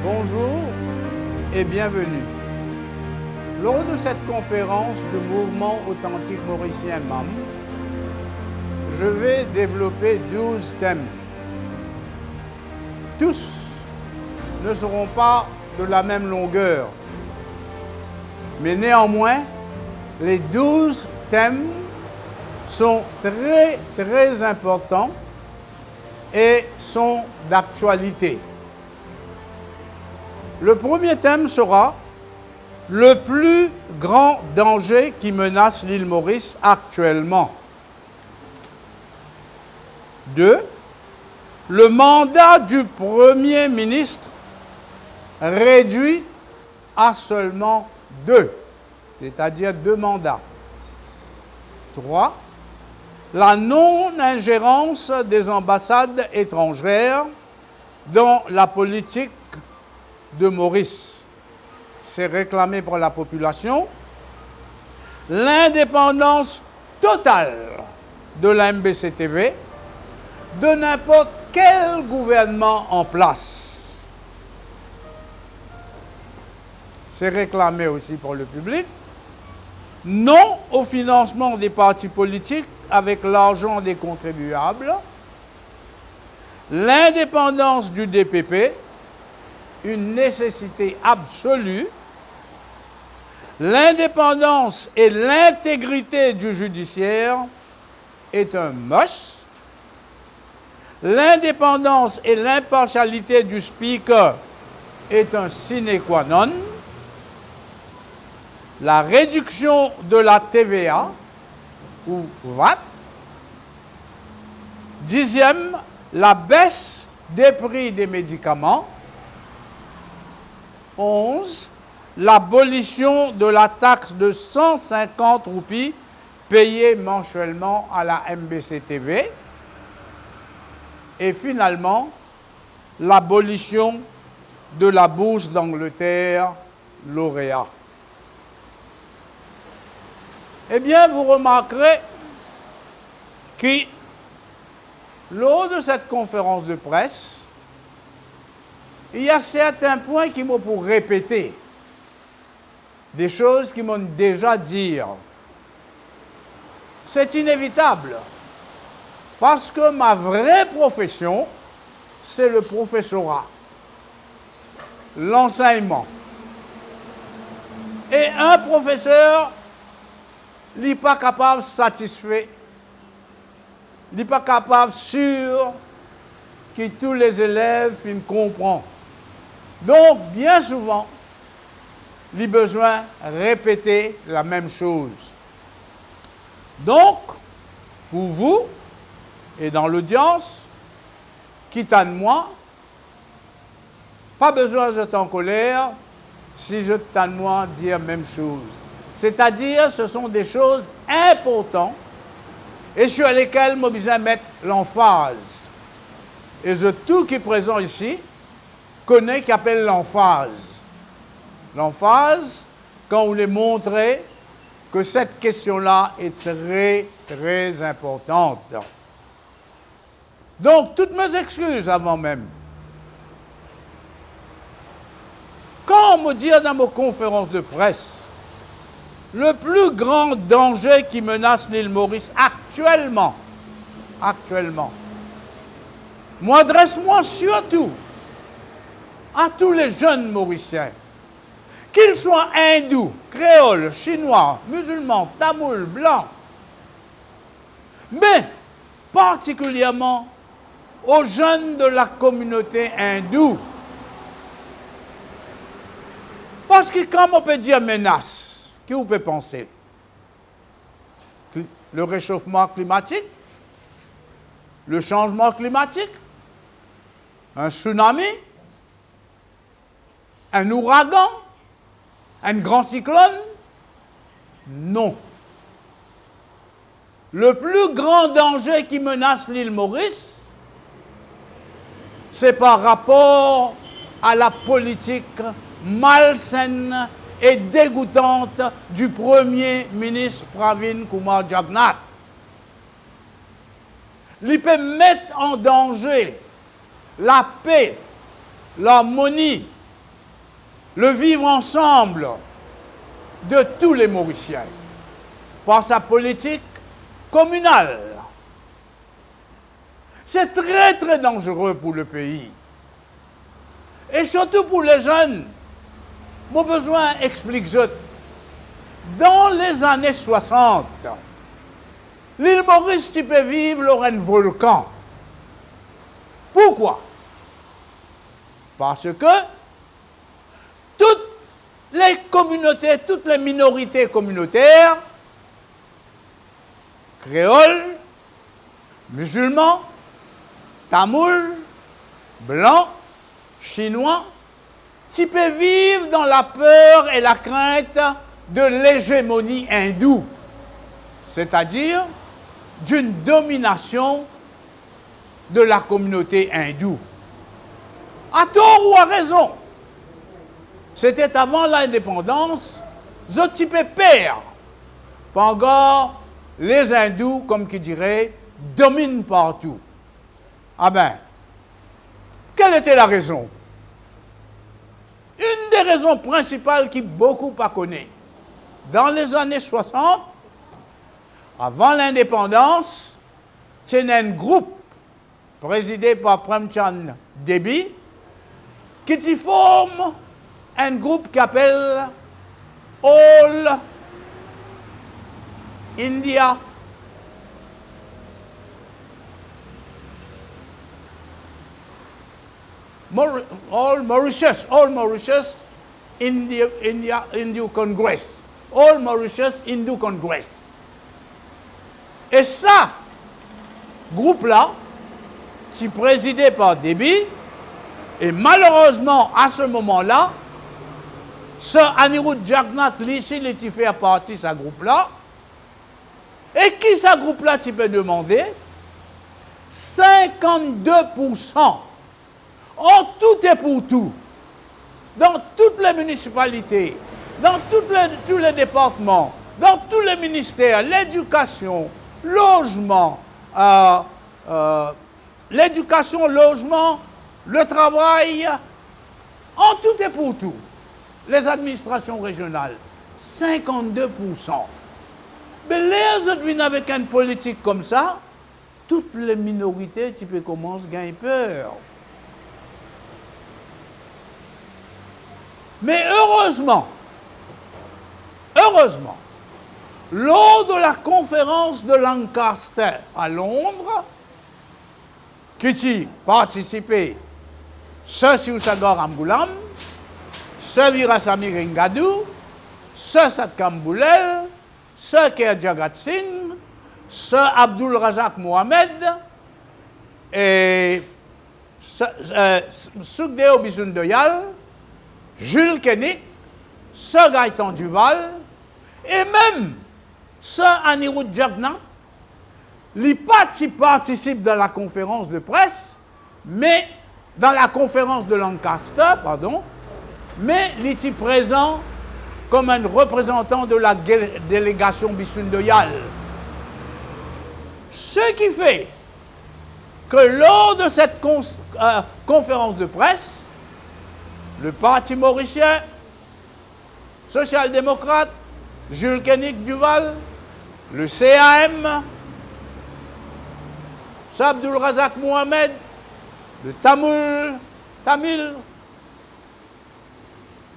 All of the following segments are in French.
Bonjour et bienvenue. Lors de cette conférence du mouvement authentique mauricien MAM, je vais développer 12 thèmes. Tous ne seront pas de la même longueur, mais néanmoins, les 12 thèmes sont très importants et sont d'actualité. Le premier thème sera le plus grand danger qui menace l'île Maurice actuellement. 2. Le mandat du Premier ministre réduit à seulement 2, c'est-à-dire 2 mandats. 3. La non-ingérence des ambassades étrangères dans la politique de Maurice. C'est réclamé par la population. L'indépendance totale de la MBC-TV de n'importe quel gouvernement en place. C'est réclamé aussi par le public. Non au financement des partis politiques avec l'argent des contribuables. L'indépendance du DPP, une nécessité absolue. L'indépendance et l'intégrité du judiciaire est un must. L'indépendance et l'impartialité du speaker est un sine qua non. La réduction de la TVA ou VAT. 10e, la baisse des prix des médicaments. 11. L'abolition de la taxe de 150 roupies payée mensuellement à la MBC-TV. Et finalement, l'abolition de la bourse d'Angleterre lauréat. Eh bien, vous remarquerez que lors de cette conférence de presse, il y a certains points qui m'ont pour répéter, des choses qui m'ont déjà dit. C'est inévitable, parce que ma vraie profession, c'est le professorat, l'enseignement. Et un professeur n'est pas capable de satisfaire, n'est pas capable sûr que tous les élèves comprennent. Donc, bien souvent, il a besoin de répéter la même chose. Donc, pour vous, et dans l'audience, quitte à moi, pas besoin d'être en colère si je t'en moi dire la même chose. C'est-à-dire, ce sont des choses importantes et sur lesquelles je besoin de mettre l'emphase. Et tout qui est présent ici connaît qui appelle l'emphase. L'emphase, quand vous les montrez que cette question-là est très importante. Donc, toutes mes excuses avant même. Quand on me dit dans mes conférences de presse, le plus grand danger qui menace l'île Maurice actuellement, m'adresse-moi surtout à tous les jeunes Mauriciens, qu'ils soient hindous, créoles, chinois, musulmans, tamouls, blancs, mais particulièrement aux jeunes de la communauté hindoue. Parce que quand on peut dire menace, qui vous peut penser? Le réchauffement climatique, le changement climatique, un tsunami, un ouragan, un grand cyclone? Non. Le plus grand danger qui menace l'île Maurice, c'est par rapport à la politique malsaine et dégoûtante du Premier ministre Pravin Kumar Jagnnath. Il peut mettre en danger la paix, l'harmonie le vivre ensemble de tous les Mauriciens par sa politique communale. C'est très très dangereux pour le pays. Et surtout pour les jeunes. Mon besoin explique je. Dans les années 60, l'île Maurice tu peux vivre un volcan. Pourquoi? Parce que toutes les communautés, toutes les minorités communautaires, créoles, musulmans, tamouls, blancs, chinois, tu peux vivre dans la peur et la crainte de l'hégémonie hindoue, c'est-à-dire d'une domination de la communauté hindoue. À tort ou à raison, c'était avant l'indépendance, je tu peux perdre. Pas encore, les hindous, comme qui dirait, dominent partout. Ah ben, quelle était la raison? Une des raisons principales qui beaucoup pas connaît. Dans les années 60, avant l'indépendance, c'est un groupe présidé par Premchand Debi qui forme un groupe qui appelle All India All Mauritius Hindu Congress. All Mauritius Hindu Congress. Et ça, groupe-là, qui présidé par Debi, et malheureusement, à ce moment-là, ce Anirudh Jagannath, ici, il fait partie de ce groupe-là. Et qui ce groupe-là, tu peux demander? 52%. En tout et pour tout, dans toutes les municipalités, dans tous les départements, dans tous les ministères, l'éducation, logement, le travail, en tout et pour tout, les administrations régionales, 52%. Mais les autres viennent avec une politique comme ça, toutes les minorités, tu peux commencer à gagner peur. Mais heureusement, lors de la conférence de Lancaster à Londres, qui participé ce Siousagar Amboulam, ce Virasamy Ringadou, ce Satkam Boulel, ce Ker Jagat Singh, ce Abdul Razak Mohamed et Sukhdeo Bissoudnoyal, Jules Kenik, ce Gaëtan Duval, et même ce Anirudh Jagannath, il participe dans la conférence de presse, mais dans la conférence de Lancaster, mais il est présent comme un représentant de la délégation Bissoudnoyal. Ce qui fait que lors de cette conférence de presse, le Parti mauricien, social-démocrate, Jules Kenik Duval, le CAM, Abdul Razak Mohamed, le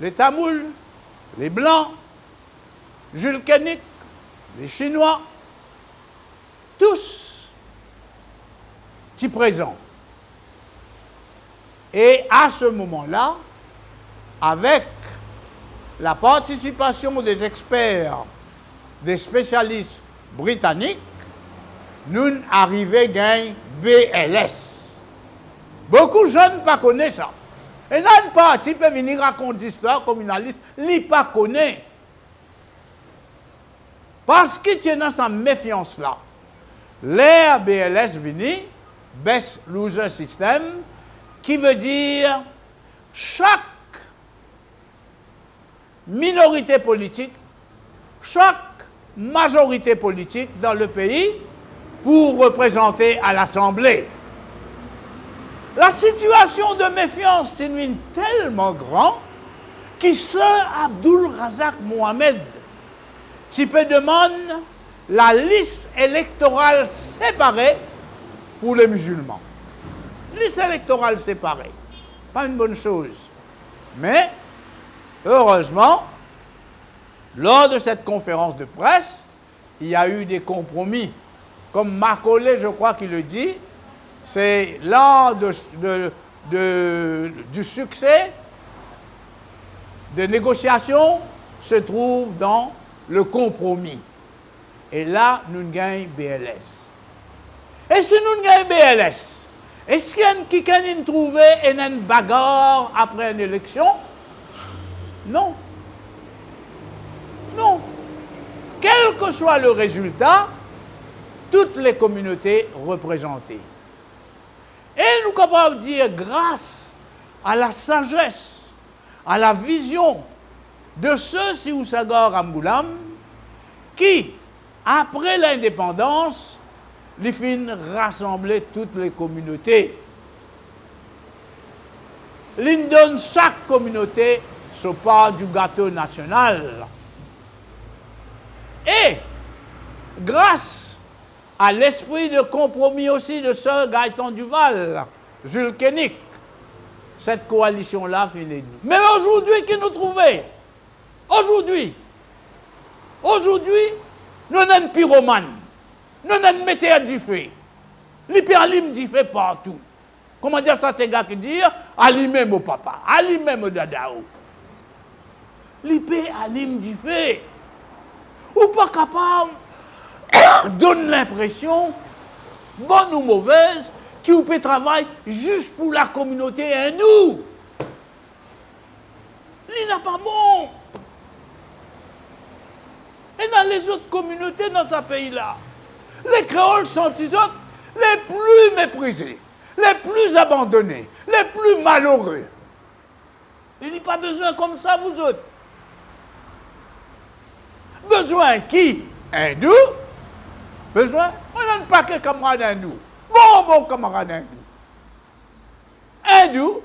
les Tamouls, les Blancs, Jules Kenik, les Chinois, tous y présents. Et à ce moment-là, avec la participation des experts, des spécialistes britanniques, nous arrivons à gagner BLS. Beaucoup de jeunes ne connaissent ça. Et là, une partie peut venir raconter l'histoire communaliste, ils ne pas connaissent. Parce qu'il y a dans cette méfiance-là. L'ère BLS vini, Best Loser System, qui veut dire chaque minorité politique, chaque majorité politique dans le pays pour représenter à l'Assemblée. La situation de méfiance est tellement grande qui Sir Abdul Razak Mohamed, tu peux demander la liste électorale séparée pour les musulmans. Liste électorale séparée. Pas une bonne chose. Mais, heureusement, lors de cette conférence de presse, il y a eu des compromis. Comme Macaulay, je crois qu'il le dit, c'est l'an du succès des négociations se trouve dans le compromis. Et là, nous gagnons BLS. Et si nous gagnons BLS, est-ce qu'il y a qui trouvé une bagarre après une élection? Non. Non. Quel que soit le résultat, toutes les communautés représentées. Et nous sommes capables de dire, grâce à la sagesse, à la vision de ceux si Ousagor Amgoulam, qui, après l'indépendance, les fin rassembler toutes les communautés. Ils donnent chaque communauté ce part du gâteau national. Et, grâce à l'esprit de compromis aussi de Sir Gaëtan Duval, Jules Kénic, cette coalition-là finit. Mais aujourd'hui, qui nous trouvait? Aujourd'hui, nous avons un pyromane, nous avons un metteur du feu, l'hyperlim du feu partout. Comment dire ça, ces gars qui disent? Allumer mon papa, allumer mon dadao. L'hyper alim du feu. Ou pas capable donne l'impression, bonne ou mauvaise, qui peut travailler juste pour la communauté hindoue. Il n'est pas bon. Et dans les autres communautés dans ce pays-là, les créoles sont les autres les plus méprisés, les plus abandonnés, les plus malheureux. Il n'y a pas besoin comme ça, vous autres. Besoin qui? Hindou? Besoin? On a un paquet de camarades hindous. Bon camarades hindous. Hindous,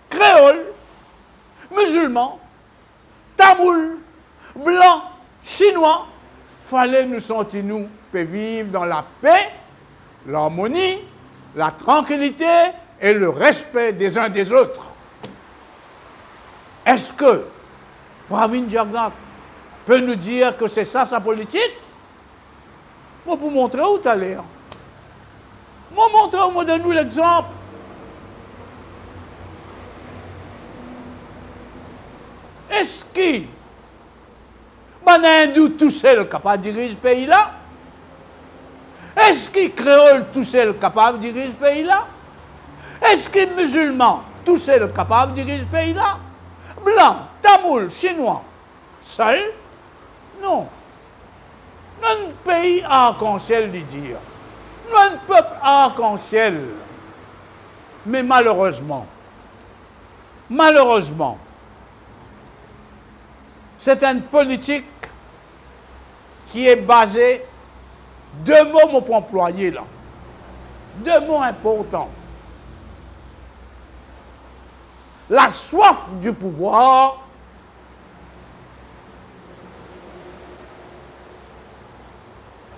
créoles, musulmans, tamouls, blancs, chinois. Fallait nous sentir, nous, peut vivre dans la paix, l'harmonie, la tranquillité et le respect des uns des autres. Est-ce que Pravin Jagat peut nous dire que c'est ça sa politique? Moi, pour montrer où tu as l'air. Moi, montrer, moi, donne-nous l'exemple. Est-ce qu'il y a un hindou tout seul capable de diriger ce pays-là? Est-ce qu'il y a un créole tout seul capable de diriger ce pays-là? Est-ce qu'il y a un musulman tout seul capable de diriger ce pays-là? Blanc, tamoul, chinois, seul? Non. Nous sommes un pays arc-en-ciel, de dire. Nous sommes un peuple arc-en-ciel. Mais malheureusement, c'est une politique qui est basée, deux mots mon pour employer là, deux mots importants. La soif du pouvoir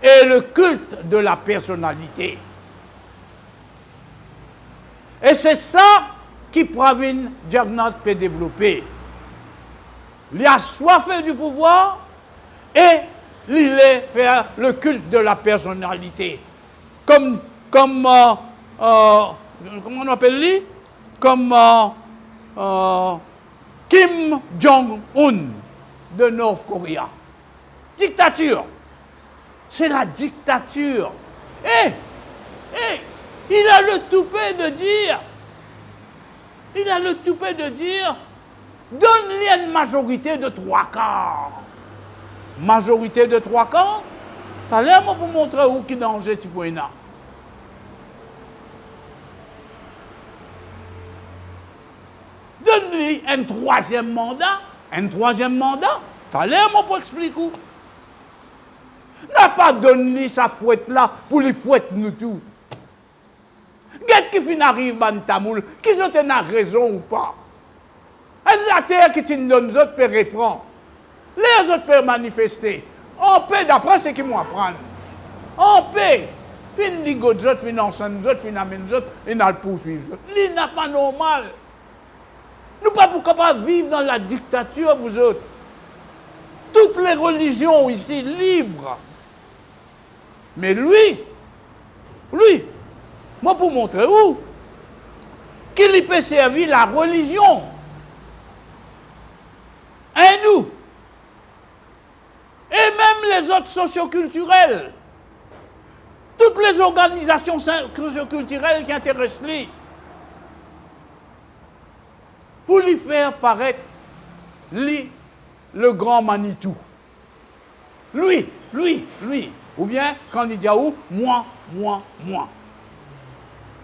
et le culte de la personnalité. Et c'est ça qui Pravin Jagat peut développer. Il a soif du pouvoir et il est faire le culte de la personnalité. Comme comment on appelle lui? Comme Kim Jong-un de North Korea. Dictature. C'est la dictature. Et il a le toupet de dire, donne-lui une majorité de 3/4. Majorité de 3/4? Ça l'air pour montrer où qui danger tu peux là. Donne-lui un troisième mandat. Ça l'air pour expliquer où. N'a pas donné sa fouette là pour les fouettes nous tous. Qu'est-ce qui fin arrive dans Tamoul, qui ont raison ou pas? La terre qui nous donne, les autres peuvent reprendre. Les autres peuvent manifester. On peut, d'après ce qu'ils m'apprennent. On peut. Fin digo d'autres, fin ensemble d'autres, fin amène d'autres, et nous le poursuivre. Ce n'est pas normal. Nous ne pouvons pas vivre dans la dictature, vous autres. Toutes les religions ici libres. Mais lui, moi pour montrer où, qu'il peut servir la religion hindoue et même les autres socioculturels, toutes les organisations socioculturelles qui intéressent lui, pour lui faire paraître lui le grand Manitou. Lui. Ou bien, quand il dit à où, moi.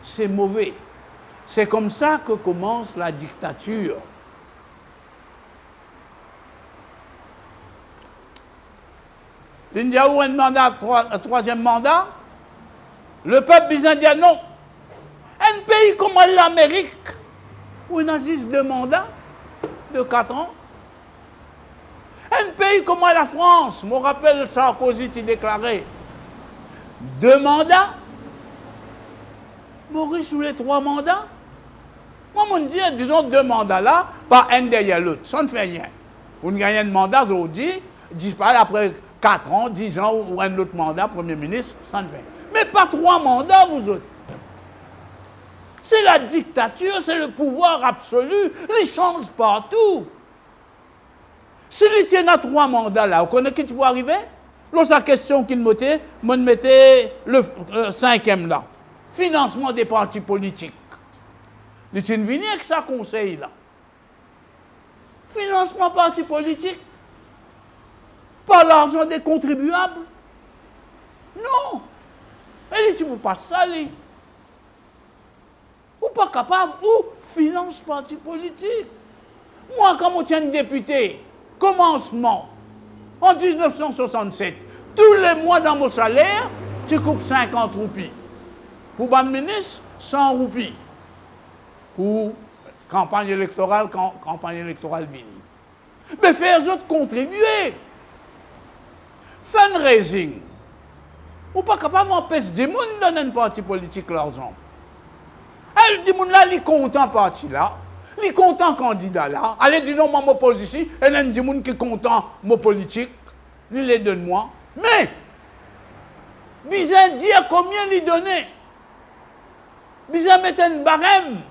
C'est mauvais. C'est comme ça que commence la dictature. L'India où un troisième mandat, le peuple byzantin dit non. Un pays comme l'Amérique, où il a juste 2 mandats de 4 ans. Un pays comme la France, je me rappelle Sarkozy qui déclarait 2 mandats. Maurice sous les 3 mandats. Moi, je me dis, disons 2 mandats là, pas un derrière l'autre. Ça ne fait rien. Vous gagnez un mandat aujourd'hui, disparaît après 4 ans, 10 ans ou un autre mandat, Premier ministre, ça ne fait rien. Mais pas 3 mandats, vous autres. C'est la dictature, c'est le pouvoir absolu. Il change partout. Si il tient à 3 mandats là, vous connaissez qui peut arriver? L'autre question qu'il mettait, le 5e là. Financement des partis politiques. Il tient venu avec ça conseil là. Financement partis politiques. Pas l'argent des contribuables. Non. Et dit, vous pas ça, lui. Ou pas capable, ou finance parti politique. Moi, quand je tiens un député, commencement, en 1967, tous les mois dans mon salaire, tu coupes 50 roupies. Pour ban ministre, 100 roupies. Pour campagne électorale vini. Mais faire les autres contribuer. Fundraising. Ou pas capable d'empêcher des gens de donner un parti politique l'argent. Elle dit, là, il est content parti là, il est content candidat là. Allez, disons, moi, m'oppose ici, et là, il dit, qui est content, mon politique, il les donne moi. Mais, bizarre dire combien il donnait. Bizarre mettre un barème.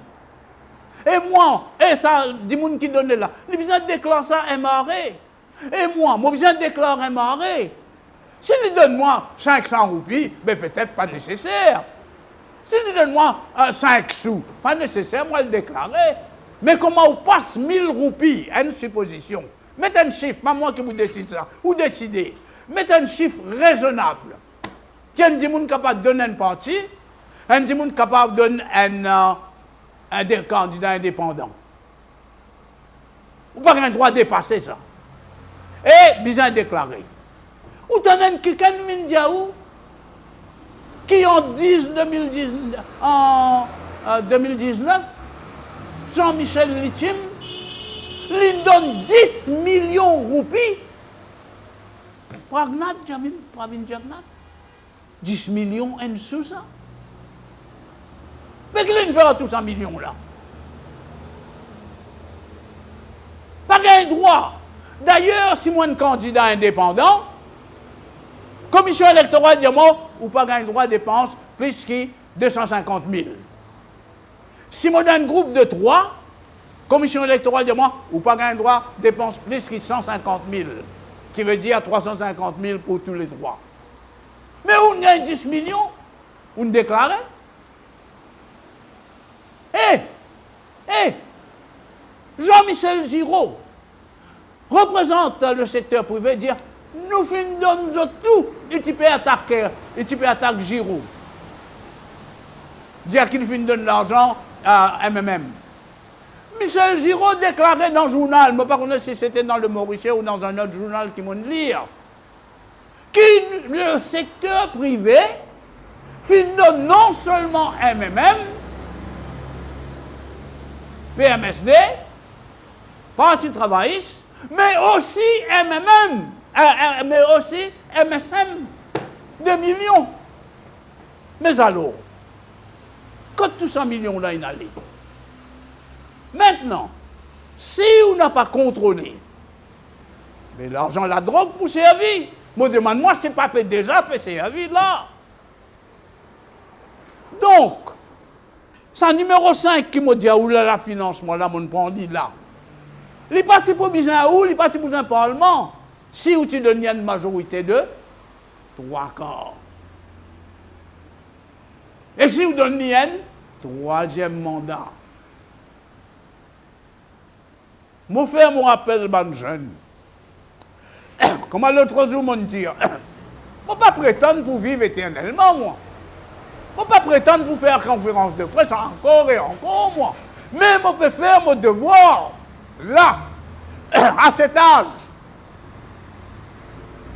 Et moi, et ça, dit, qui donne là, il bizarre déclare ça un maré. Et moi bizarre déclare un maré. S'il lui donne moi 500 roupies, ben peut-être pas nécessaire. S'il lui donne moi 5 sous, pas nécessaire, moi le déclarer. Mais comment on passe 1000 roupies à une supposition? Mettez un chiffre, pas moi qui vous décide ça. Vous décidez. Mettez un chiffre raisonnable. Tiens, un monde capable de donner un parti, un monde capable de donner un candidat indépendant. Vous n'avez pas le droit de dépasser ça. Et bien déclaré. Ou t'en as quelqu'un qui en 2019, Jean-Michel Litim, lui donne 10 millions de roupies. Pragnat, Jamil, Pravin Jagnat. 10 millions en sous ça. Mais qu'il fait à tous 100 millions là? Pas gain droit. D'ailleurs, si moi un candidat indépendant, commission électorale dit moi, ou pas gain droit de dépense plus que 250 000. Si moi dans un groupe de 3, commission électorale dit moi, ou pas gain droit de dépense plus que 150 000, qui veut dire 350 000 pour tous les 3. Mais on gagne 10 millions, on déclare. Jean-Michel Giraud représente le secteur privé, dire nous finissons tout, et tu peux attaquer Giraud. Dire qu'il finit donner l'argent à MMM. Michel Giraud déclarait dans le journal, je ne sais pas si c'était dans le Mauricien ou dans un autre journal qui m'a lire, que le secteur privé finit non seulement MMM, PMSD, Parti travailliste, mais aussi MMM, mais aussi MSM, 2 millions. Mais alors, quand tous 100 millions-là, ils allaient. Maintenant, si on n'a pas contrôlé, mais l'argent, la drogue pour servir, me demande-moi, c'est pas déjà pour servir là. Donc, c'est numéro 5 qui m'a dit, où là, la financement, là, mon prend là. Les partis pour besoin où, les partis pour un parlement, si vous tu donnes une majorité de 3 quarts. Et si vous donnez un 3e mandat. Mon frère me rappelle, ban jeune. Comment l'autre jour m'ont dit, je ne pas prétendre pour vivre éternellement, moi. Je ne pas prétendre pour faire conférence de presse encore et encore, moi. Mais je peux faire mon devoir, là, à cet âge.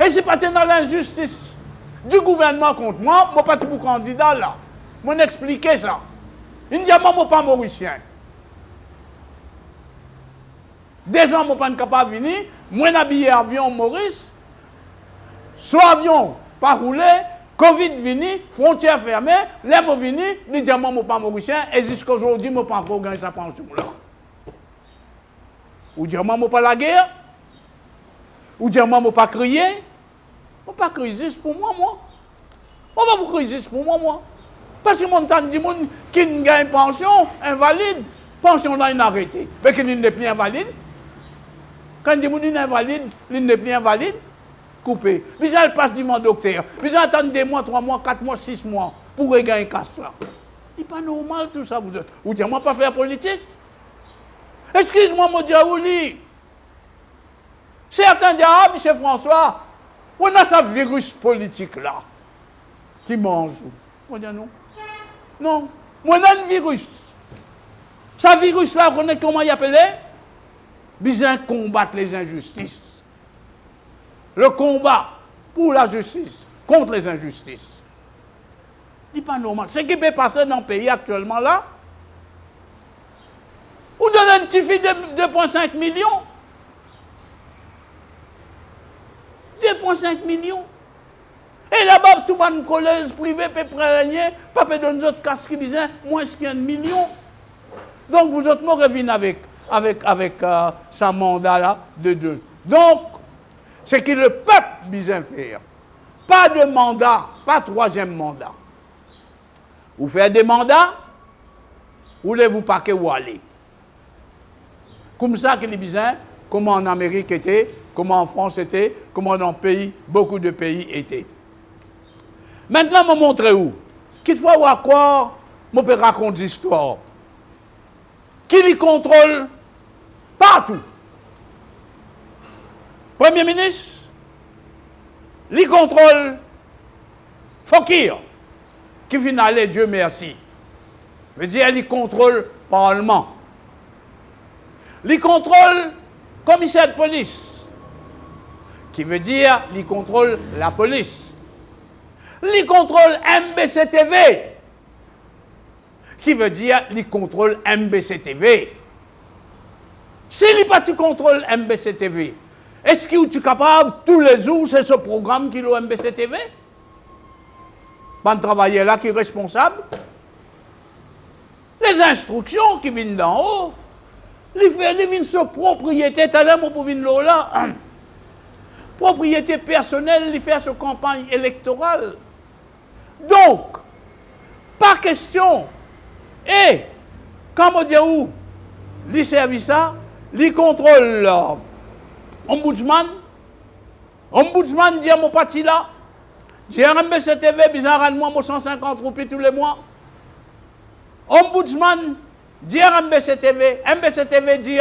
Et si pas dans l'injustice du gouvernement contre moi, je ne pas pour candidat, là. Je vais expliquer ça. Il ne dit pas, je ne suis pas mauricien. Des gens ne sont pas capables de venir, moi habillé avion Maurice, soit avion pas roulé, Covid vini, frontières fermées, les mots vini, les diamants ne sont pas mauriciens, et jusqu'à aujourd'hui, je ne pas encore gagné sa pension là. Ou diamants ne pas la guerre, ou diamants ne pas crier, je ne pas crier juste pour moi, moi. On va vous crier juste pour moi. Parce que mon temps dit qui ne gagne pension, invalide, pension là, il a arrêté. Mais qui n'est plus invalide. Quand il dit qu'il est invalide, il n'est plus invalide, coupé. Puis elle passe du docteur. Puis attend 2 mois, 3 mois, 4 mois, 6 mois pour regagner casse là. C'est pas normal tout ça. Vous dites, moi pas faire politique. Excuse-moi, mon Diaouli. Certains disent, ah, M. François, on a ce virus politique là qui mange. Moi dis non. Non, moi on a un virus. Ce virus là, vous connaissez comment il appelé? Besoin de combattre les injustices. Le combat pour la justice contre les injustices. C'est pas normal. Ce qui peut passer dans le pays actuellement là, vous donnez un petit fille de 2,5 millions. 2,5 millions. Et là-bas, tout le monde collège privé peut prendre, pas peut donner d'autres casques qui disent moins qu'un million. Donc vous autres, moi, revenez avec sa mandat là de 2. Donc, c'est que le peuple besoin faire. Pas de mandat, pas 3e mandat. Vous faites des mandats, ou voulez-vous pas que vous allez. Comme ça que les besoins, comment en Amérique était, comment en France était, comment dans beaucoup de pays étaient. Maintenant, je vais montrer où. Qu'il faut voir quoi, je peux raconter l'histoire. Qui les contrôle partout. Premier ministre, les contrôle Fokir, qui vient aller, Dieu merci. Veut dire, il contrôle le Parlement. Il contrôle commissaire de police, qui veut dire, il contrôle la police. Il contrôle MBCTV, qui veut dire, il contrôle MBCTV. Si les partis contrôlent MBCTV, est-ce que tu es capable, tous les jours, c'est ce programme qui est le MBCTV? Pas de travailler là qui est responsable. Les instructions qui viennent d'en haut, les viennent sur propriété, tellement pour venir là. Propriété personnelle, les faire sur campagne électorale. Donc, pas question. Et, quand on dit où, les services, les contrôles, ombudsman dit à mon parti là, j'ai un MBCTV, bizarre, moi, 150 roupies tous les mois. Ombudsman dit à MBCTV dit,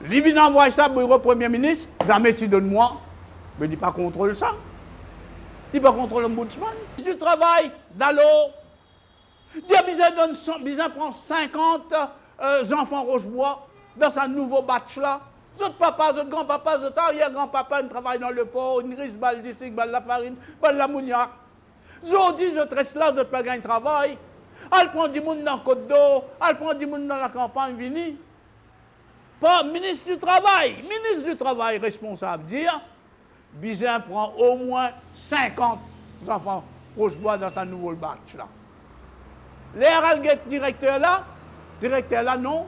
lui envoie ça au bureau Premier ministre, jamais tu donnes moi. Mais il dit pas contrôle ça. Il pas contrôle l'ombudsman. Du travail, d'allô. Dit à Bizarre prend 50 enfants Rochebois dans sa nouveau batch là. Votre papa, votre grand-papa, votre arrière-grand-papa, ils travaillent dans le port, ils risquent balle d'ici, balle la farine, balle la mouniac. Aujourd'hui, je reste là, je ne pas gagner travail. Elle prend du monde dans le Côte d'Or, elle prend du monde dans la campagne, vini. Pas ministre du Travail. Ministre du Travail responsable dire, Bizin prend au moins 50 enfants proche-bois dans sa nouvelle batch là. Les Alguet directeur là non,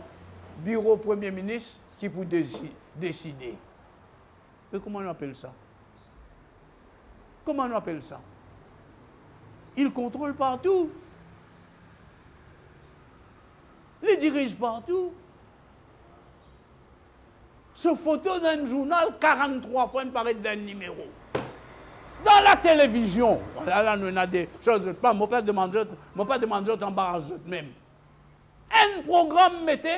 bureau Premier ministre qui peut décider. Mais comment on appelle ça? Comment on appelle ça? Il contrôle partout. Il dirige partout. Ce photo d'un journal, 43 fois, il paraît d'un numéro. Dans la télévision, là, nous avons des choses, mon père demande embarrasse même. Un programme mettez,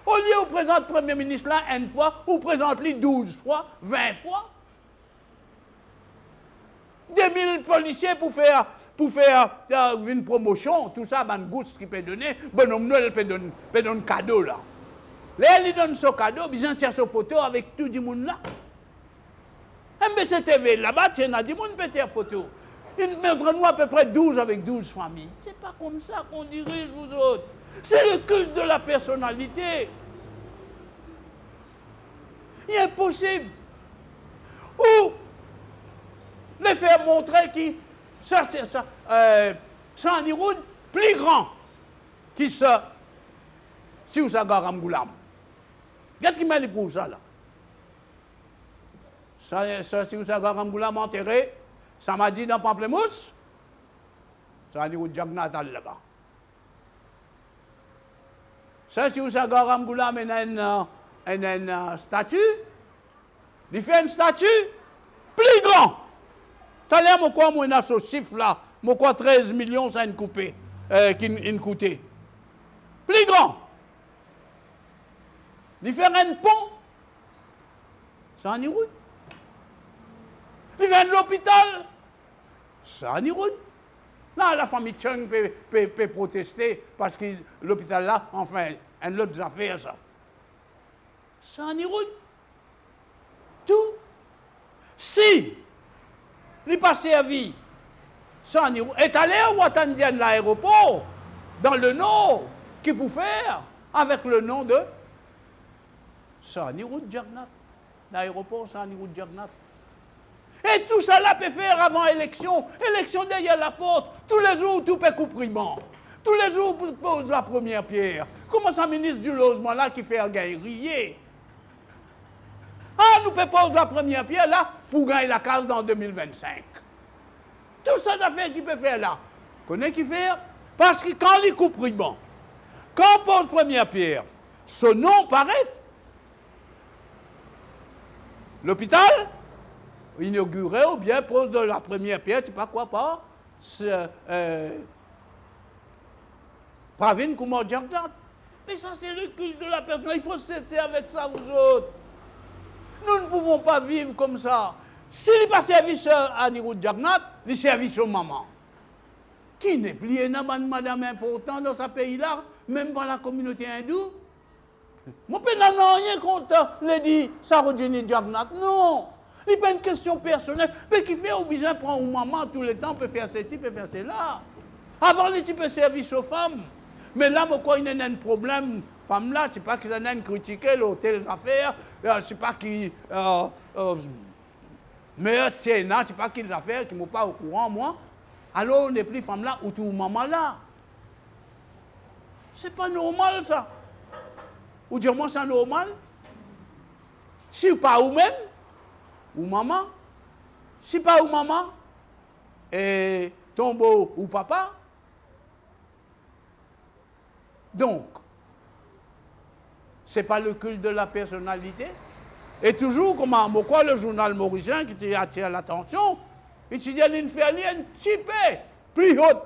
au lieu où présente le Premier ministre là, une fois, ou présente-lui 12 fois, 20 fois. 2000 policiers pour faire une promotion, tout ça, ben gouttes qui peut donner, bonhomme Noël peut donner cadeau là. Là, il donne ce cadeau, ils ont tiré sa photo avec tout le monde là. Mais cette TV là-bas, il y a des gens qui peuvent faire photo. Il montre nous à peu près 12 avec 12 familles. C'est pas comme ça qu'on dirige vous autres. C'est le culte de la personnalité. Il est impossible. Ou les faire montrer que ça, c'est ça. C'est un Iroud plus grand qui se. Si vous savez Ramgoulam. Qu'est-ce qui m'a dit pour ça là? Ça, si vous savez Ramgoulam enterré, ça m'a dit dans Pamplemousse. C'est un Iroud Jagnatal là-bas. Ça, si vous savez Ramgoulam a une statue, il fait une statue plus grande. T'as l'air, moi, a ce chiffre là, moi, 13 millions, ça a une coupée, qui coûté. Plus grand. Il fait un pont. C'est en Iroud. Il fait l'hôpital. C'est en Iroud. Là, la famille Chung peut protester parce que l'hôpital là, enfin, un autre affaire, ça. C'est en Iroud. Tout. Si il n'est pas servi, ça est allé à Watandian, l'aéroport, dans le nord, qui peut faire avec le nom de Sani Route Jagnat. L'aéroport Sani Route Jagnat. Et tout ça là peut faire avant élection. Élection derrière la porte. Tous les jours, tout peut coupriment. Tous les jours, vous pose la première pierre. Comment ça, ministre du logement là, qui fait un guerrier? Ah, nous poser la première pierre là pour gagner la case dans 2025. Tout ça d'affaires qu'il peut faire là. Connaissez qui fait? Parce que quand il coupe ruban, quand on pose première pierre, ce nom paraît. L'hôpital, inauguré ou bien pose de la première pierre, tu sais pas quoi pas. Pravin Kumar Jagdat. Mais ça, c'est le culte de la personne. Il faut cesser avec ça, vous autres. Nous ne pouvons pas vivre comme ça. S'il n'est pas service à Niroud Jagnat, il service aux mamans. Qui n'est plus une madame importante dans ce pays-là, même pas la communauté hindoue. Mon père n'a rien contre les dit Sarojini Jagnat. Non. Il n'est pas une question personnelle. Mais qui fait obligé de prendre aux mamans tout le temps, peut faire ceci, peut faire cela. Avant, les types de service aux femmes. Mais là, pourquoi il y a un problème? Femme là, c'est pas qu'ils en ont critiqué l'hôtel affaires, c'est pas qui mais tiens, c'est pas qu'ils affaires qui m'ont pas au courant moi. Alors on n'est plus femme là ou tout maman là. C'est pas normal ça. Ou dire moi c'est normal. Si pas ou même ou maman, si pas ou maman et tombeau ou papa. Donc ce n'est pas le culte de la personnalité. Et toujours, comme pourquoi le journal mauricien qui attire l'attention, il dit qu'il y a une ferlienne typée, plus haute,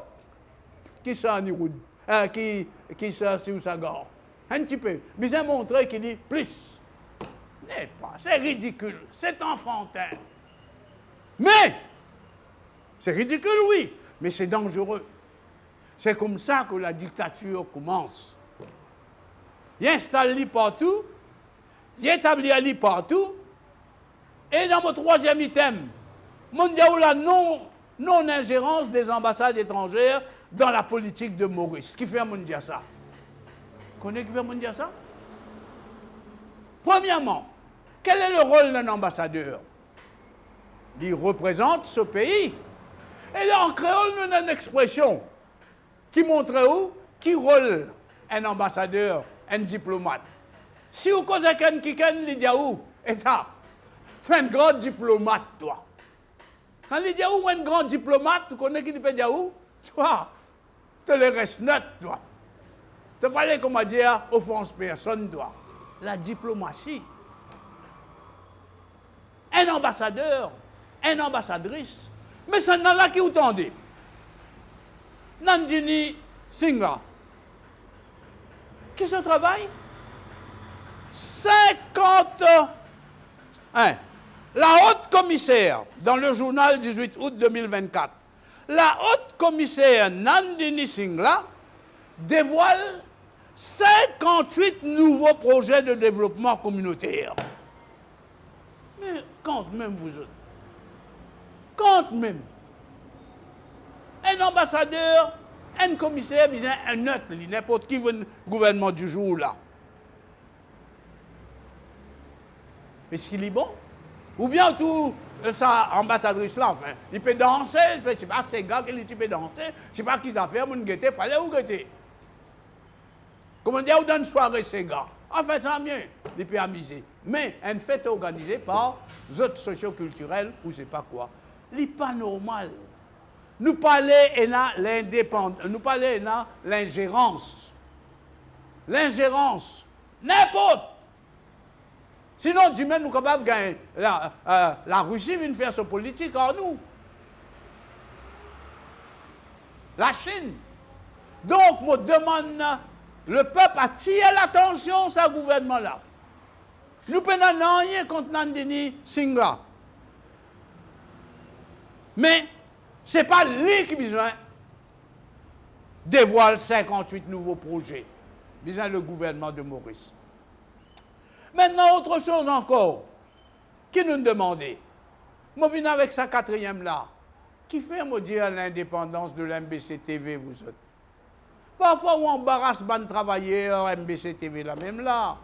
qui s'en Iroud, qui s'en Siousagar. Un petit peu. Mais il a montré qu'il dit plus. N'est pas. C'est ridicule. C'est enfantin. Mais, c'est ridicule, oui, mais c'est dangereux. C'est comme ça que la dictature commence. Il installe partout, il établit partout, et dans mon troisième item, la non-ingérence des ambassades étrangères dans la politique de Maurice. Qui fait ça? Vous connaissez qui fait ça? Premièrement, quel est le rôle d'un ambassadeur? Il représente ce pays. Et là, en créole, nous avons une expression qui montre où, qui rôle un ambassadeur, un diplomate. Si vous causez quelqu'un, il dit où? Et ça, tu es un grand diplomate, toi. Quand il dit où, un grand diplomate, tu connais qui peut dire où? Toi, tu le restes neutre, toi. Tu parles, comment dire, offense personne, toi. La diplomatie. Un ambassadeur, une ambassadrice. Mais c'est là qui vous tendez. Nandini Singha. Qui se travaille? 51. La haute commissaire, dans le journal 18 août 2024, la haute commissaire Nandini Singha dévoile 58 nouveaux projets de développement communautaire. Mais quand même vous autres, quand même, un ambassadeur, un commissaire, un neutre, n'importe qui veut le gouvernement du jour là. Est-ce qu'il est bon? Ou bien tout ça, ambassadrice là, enfin, il peut danser, je ne sais pas, ces gars qui peut danser, je ne sais pas qui a fait, mon guetté, fallait ou guetter. Comment dire, on donne soirée ces gars. En fait, ça mieux, il peut amuser. Mais une fête organisée par les autres socioculturels ou je ne sais pas quoi. Ce n'est pas normal. Nous parlons de l'indépendance, nous parlons de l'ingérence. L'ingérence, n'importe. Sinon, du même, nous sommes capables de gagner. La Russie vient faire son politique en nous. La Chine. Donc, je demande le peuple à tirer l'attention sur ce gouvernement-là. Nous ne pouvons rien contre Nandini Singha. Mais ce n'est pas lui qui a besoin dévoile 58 nouveaux projets. Besoin le gouvernement de Maurice. Maintenant, autre chose encore, qui nous demandait. Moi, je viens avec sa quatrième là. Qui fait me dire l'indépendance de l'MBC TV, vous autres? Parfois, on embarrasse les travailleurs MBC TV là même là.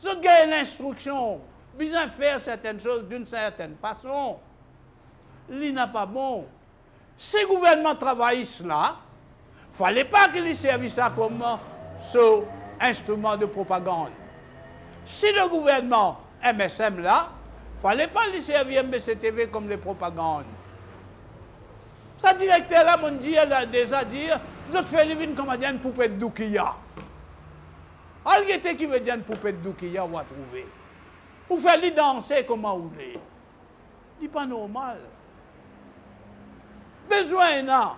Vous avez l'instruction, besoin de faire certaines choses d'une certaine façon. Il n'est pas bon. Si le gouvernement travaille cela, il ne fallait pas qu'il serve ça comme ce instrument de propagande. Si le gouvernement MSM là, il ne fallait pas lui servir MBC TV comme les propagandes. Sa directeur là, mon Dieu, a déjà dit, vous avez fait une comme une poupée de Doukia. Alguien qui veut dire une poupée de Doukia, on va trouver. Vous faites danser comme vous voulez. Ce n'est pas normal. Besoin d'un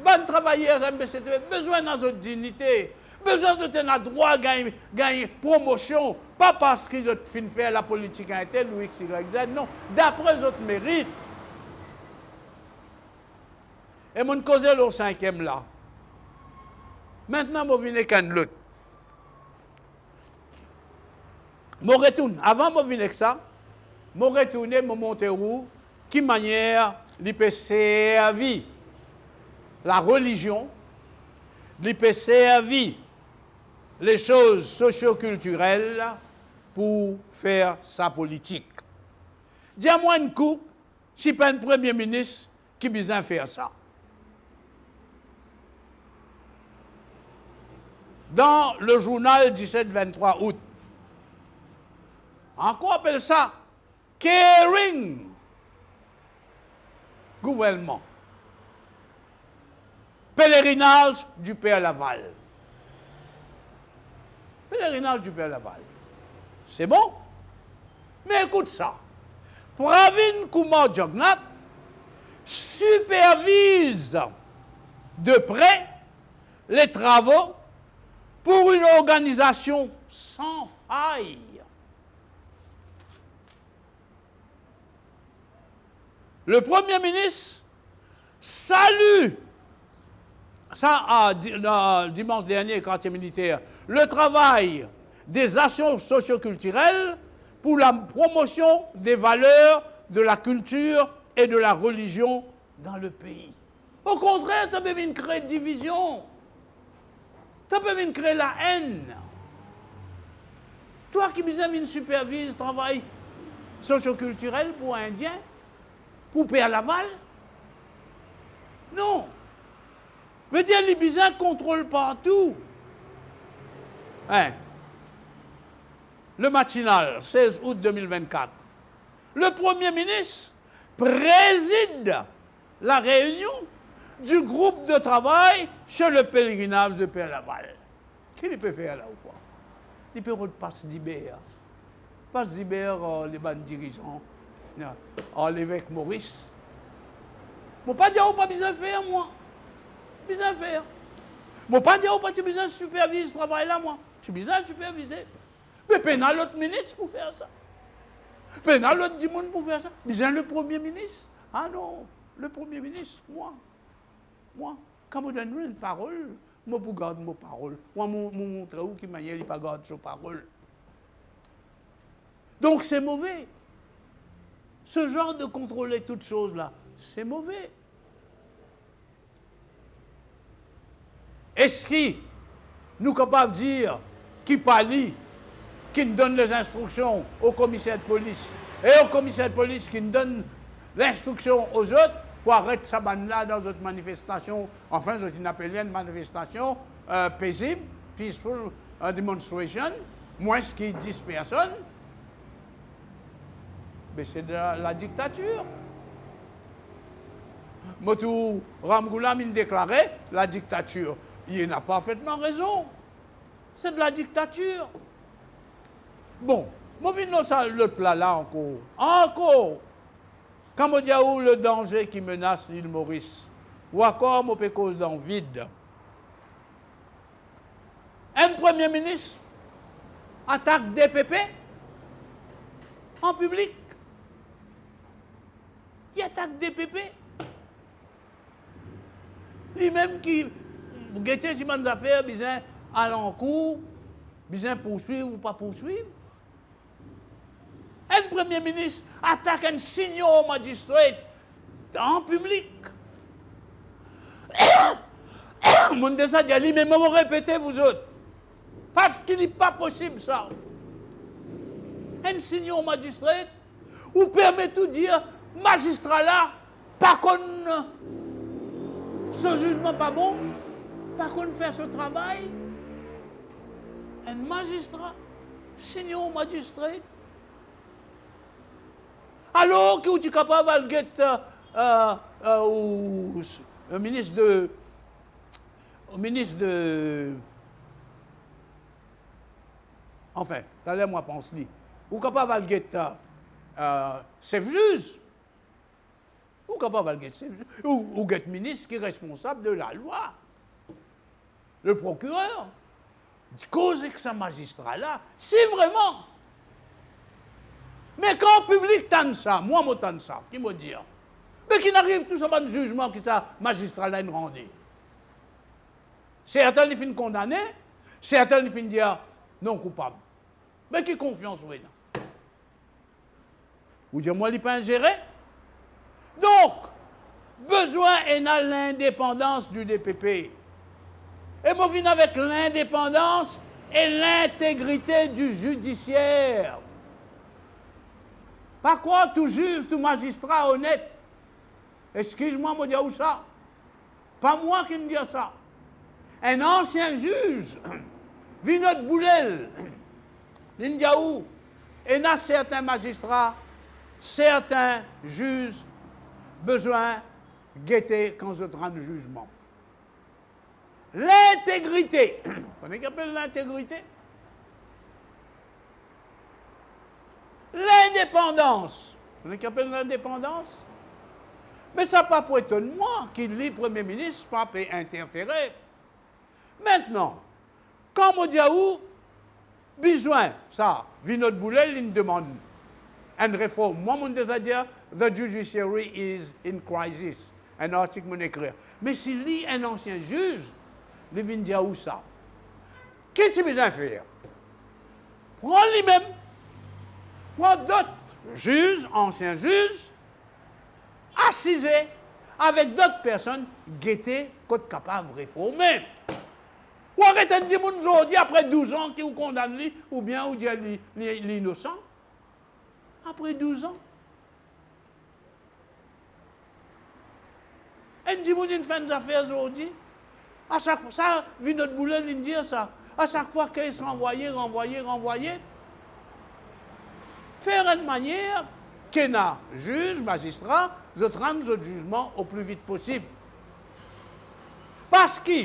bon travailleur MBC TV, besoin de notre dignité. Besoin de tenir droit à gagner promotion, pas parce qu'ils ont fait faire la politique interne ou X, Y, Z, non, d'après les autres mérites. Et mon causé le cinquième là. Maintenant, je viens avec un autre. Je retourne. Avant de venir avec ça, je retourne, je monte où, qui manière il peut servir la religion, il peut servir les choses socio-culturelles pour faire sa politique. Dis-moi un coup, si pas un premier ministre qui a besoin de faire ça. Dans le journal 17-23 août, encore appelle ça caring gouvernement. Pèlerinage du Père Laval. Pèlerinage du Père Laval. C'est bon? Mais écoute ça. Pravin Kumar Jagannath supervise de près les travaux pour une organisation sans faille. Le Premier ministre salue, ça dimanche dernier, quartier militaire, le travail des actions socioculturelles pour la promotion des valeurs de la culture et de la religion dans le pays. Au contraire, ça peut venir créer division. Ça peut venir créer la haine. toi qui me supervise travail socioculturel pour Indien, pour Père Laval? Non. Veut dire les bizarres contrôlent partout. Hein? Le matinal, 16 août 2024. Le Premier ministre préside la réunion du groupe de travail sur le pèlerinage de Père Laval. Qu'est-ce qu'il peut faire là ou quoi? Il peut repasser d'Ibert. Passe d'Ibert, les bandes dirigeants, l'évêque Maurice. Je ne pas dire pas besoin de faire, moi. Besoin de faire. Je ne pas dire pas besoin de superviser ce travail-là, moi. Tu as besoin de superviser. Mais pénal l'autre ministre pour faire ça. Pénal l'autre du monde pour faire ça. Besoin le Premier ministre. Ah non, le Premier ministre, moi, quand je donne une parole, moi, je garde ma parole. Moi, je montre où qui manière, il ne pas garde sa parole. Donc, c'est mauvais. Ce genre de contrôler toutes choses-là, c'est mauvais. Est-ce que nous sommes capables de dire qui parle, qui nous donne les instructions au commissaire de police, et au commissaire de police qui nous donne l'instruction aux autres pour arrêter sa bande-là dans une manifestation, enfin, je n'appelle une manifestation paisible, peaceful demonstration, moins qu'il 10 personnes. Mais c'est de la dictature. Motou Ramgoulam il déclarait la dictature. Il n'a parfaitement raison. C'est de la dictature. Bon, moi je viens l'autre là encore. Encore. Quand je dis où le danger qui menace l'île Maurice, ou encore je peux cause dans le vide. Un Premier ministre attaque DPP en public. Il attaque DPP. Lui-même qui guette si bonnes affaires, besoin aller en cours, besoin poursuivre ou pas poursuivre. Un Premier ministre attaque un senior magistrat en public. Mon dessin dit, lui-même, vous répétez vous autres. Parce qu'il n'est pas possible ça. Un senior magistrat, ou permet tout dire, magistrat là, par contre, ce jugement pas bon, par contre faire ce travail, un magistrat, senior magistrat, alors que vous êtes capable de guetter au ministre de, enfin, tout à l'heure moi pense lui, vous êtes capable de guetter chef juge, ou capable de chef juge, ou guet ministre qui est responsable de la loi, le procureur, cause que ce magistrat-là, c'est vraiment. Mais quand le public tente ça, moi je tente ça, qui me dit, mais qui n'arrive tout ça pas de jugement que ça magistrat-là nous rendait. Certains les finissent condamner, certains les finissent dire non coupable. Mais qui confiance oui là? Vous dites moi il n'est pas ingéré. Donc, besoin est dans l'indépendance du DPP. Et moi je viens avec l'indépendance et l'intégrité du judiciaire. Par quoi tout juge, tout magistrat honnête? Excuse-moi, je dis où ça? Pas moi qui me dis ça. Un ancien juge, Vinod Boulel, l'Indiaou, et n'a certains magistrats, certains juges, besoin de guetter quand je rends le jugement. L'intégrité. Vous connaissez ce qu'on appelle l'intégrité? L'indépendance. Vous connaissez ce qu'on appelle l'indépendance? Mais ça n'a pas pour étonnement qu'il lit Premier ministre, pas peut interférer. Maintenant, quand Modiaou, besoin, ça, Vinod Boulel, il demande une réforme. Moi, je déjà dire, the judiciary is in crisis. Un article m'en écrire. Mais s'il lit un ancien juge, il vient dire où ça. Qu'est-ce qu'il besoin de faire? Prends lui-même. Prends d'autres juges, anciens juges, assisés avec d'autres personnes, guetter, côte capable de réformer. Ou arrêtez de dire aujourd'hui, après 12 ans, qui vous condamne, ou bien vous dites l'innocent. Après 12 ans. On dit qu'on fait des affaires aujourd'hui. À chaque fois, ça, vu notre boulot, il dit ça. À chaque fois qu'ils sont renvoyés, faire une manière qu'il y a juge, magistrat, je rende le jugement au plus vite possible. Parce que,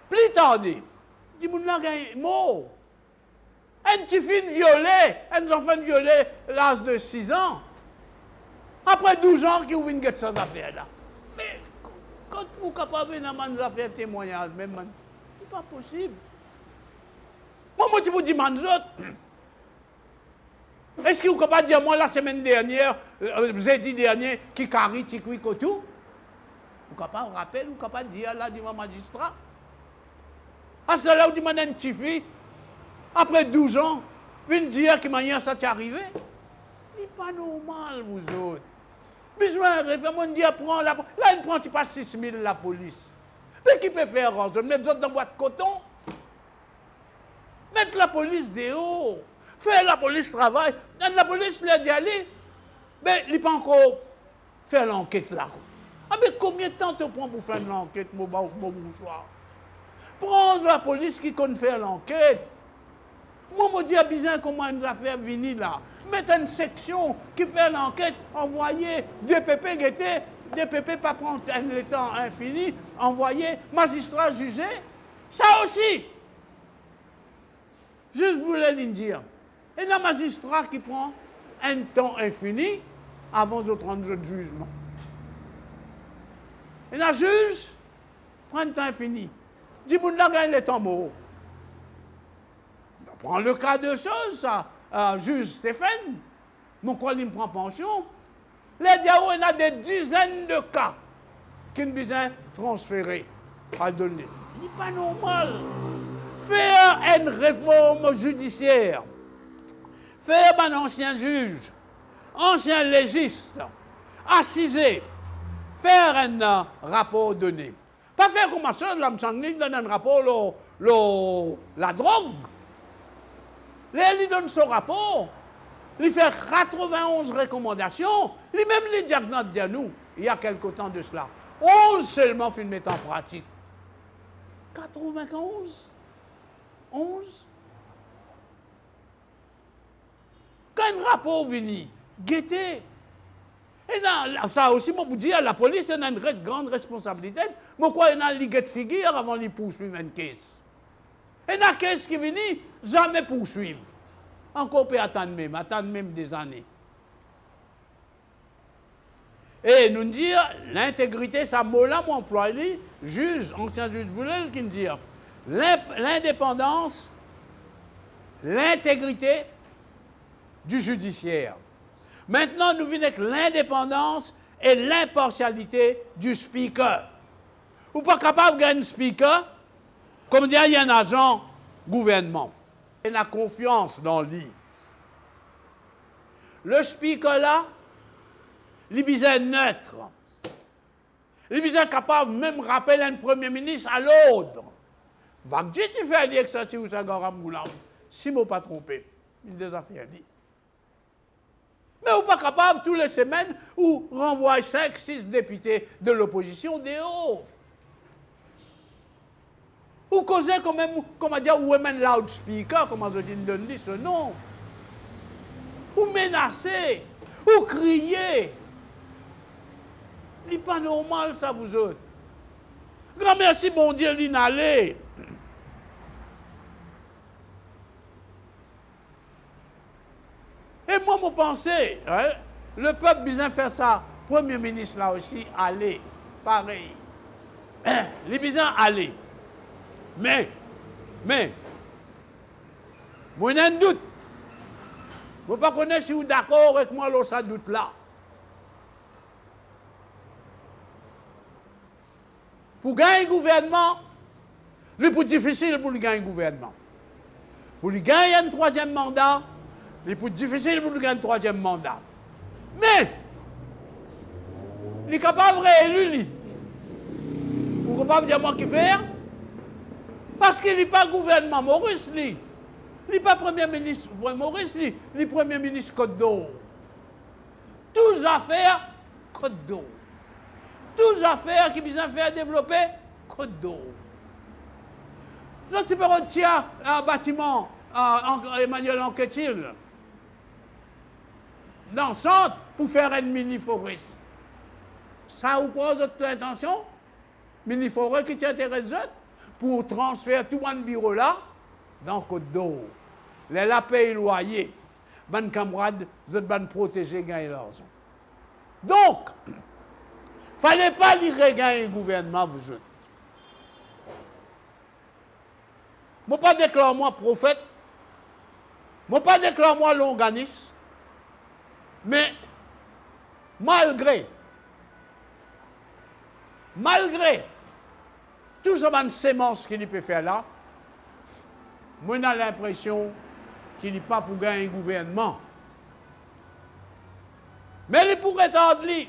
plus tard, dit qu'on a un mot. Un petit film violé, un enfant violé l'âge de 6 ans. Après 12 ans, qui ouvre une guette sans affaire là. Mais quand vous êtes capable de faire témoignage, même, c'est pas possible. Moi, je vous dis, est-ce que vous êtes capable de dire, moi, la semaine dernière, jeudi dernier, qui carry, qui tout? Vous êtes capable de rappeler, vous êtes capable de dire, là, dis-moi, magistrat. À ce là, vous demandez un petit fille, après 12 ans, vous dire que manière ça t'est arrivé. C'est pas normal, vous autres. Besoin de référendum, on dit, prends la... Là, il ne prend pas 6 000 la police. Mais qui peut faire rançon? Mettre d'autres dans la boîte de coton? Mettre la police dehors. Faire la police travail. Dans la police, il a dit aller. Mais il ne peut pas encore faire l'enquête là. Ah, mais combien de temps te prend pour faire l'enquête, mon bonsoir? Prends la police qui compte faire l'enquête. Moi, je dis à Bizin comment une affaire venir là. Mettre une section qui fait l'enquête, envoyer DPP guetter, DPP pas prendre le temps infini, envoyer magistrat jugé. Ça aussi. Juste pour le dire. Et le magistrat qui prend un temps infini avant de prendre le jugement. Et le juge prend un temps infini. Dit, vous n'avez gagne le temps mort. On prend le cas de choses, ça. Juge Stéphane, mon quoi il me prend pension. Les diaos, il y a des dizaines de cas qui nous besoin transférer. Pas donner. Ce n'est pas normal. Faire une réforme judiciaire, faire un ancien juge, ancien légiste, assiser, faire un rapport donné. Pas faire comme ça, la Mchangnik donne un rapport, la drogue. Il donne son rapport, il fait 91 recommandations, lui-même les diagnostics de nous, il y a quelque temps de cela. 11 seulement faut le mettre en pratique. 91 11 Quand un rapport vient, guettez. Et là, ça aussi, moi, vous dire, la police a une grande responsabilité. Mais quoi, il y a une guette figure avant de poursuivre une caisse. Et la caisse qui vient, jamais poursuivre. Encore peut attendre même des années. Et nous dire, l'intégrité, ça mot-là, mon employé, juge, ancien juge Boulel, qui nous dit, l'indépendance, l'intégrité du judiciaire. Maintenant, nous venons avec l'indépendance et l'impartialité du speaker. Vous n'êtes pas capable de gagner un speaker, comme dire, il y a un agent gouvernement. Et la confiance dans lui. Le speaker là, il est neutre. Il est capable même de rappeler un premier ministre à l'ordre. Vagdi, tu fais dire que ça, tu as un moulam. Si je ne pas trompé, il des affaires dit. Mais vous n'êtes pas capable, toutes les semaines, ou renvoyer 5, 6 députés de l'opposition dehors. Ou causer quand même, comment dire, ou même loudspeaker, comment je dis ce nom. Ou menacer, ou crier. Ce n'est pas normal, ça, vous autres. Grand merci, bon Dieu, l'inalé. Et moi, je pensais, hein, le peuple besoin faire ça. Premier ministre, là aussi, aller. Pareil. Les besoin aller. Mais, moi, j'ai un doute. Je ne sais pas si vous êtes d'accord avec moi, ce doute-là. Pour gagner un gouvernement, c'est plus difficile pour gagner un gouvernement. Pour gagner un troisième mandat, c'est plus difficile pour gagner un troisième mandat. Mais, il est capable de réélu. Vous êtes capable de dire moi qui faire? Parce qu'il n'est pas gouvernement Maurice, il n'est pas premier ministre Maurice, il est premier ministre Côte d'Or. Toutes les affaires, Côte d'Or. Toutes les affaires qui besoin faire développer, Côte d'Or. Je peux retirer un bâtiment Emmanuel Anquetil dans le centre pour faire une mini-forêt. Ça vous pose votre intention? Mini-forêt qui t'intéresse pour transférer tout mon bureau là dans Côte d'Or. Les la paye loyer. Ban camarades, vous êtes ban protégés, gagner l'argent. Donc, fallait pas lire gagner le gouvernement, vous autres. Moi pas déclare moi prophète. Moi pas déclare moi longaniste. Mais malgré tout ce man sémence qu'il peut faire là, moi j'ai l'impression qu'il n'est pas pour gagner un gouvernement. Mais il pourrait être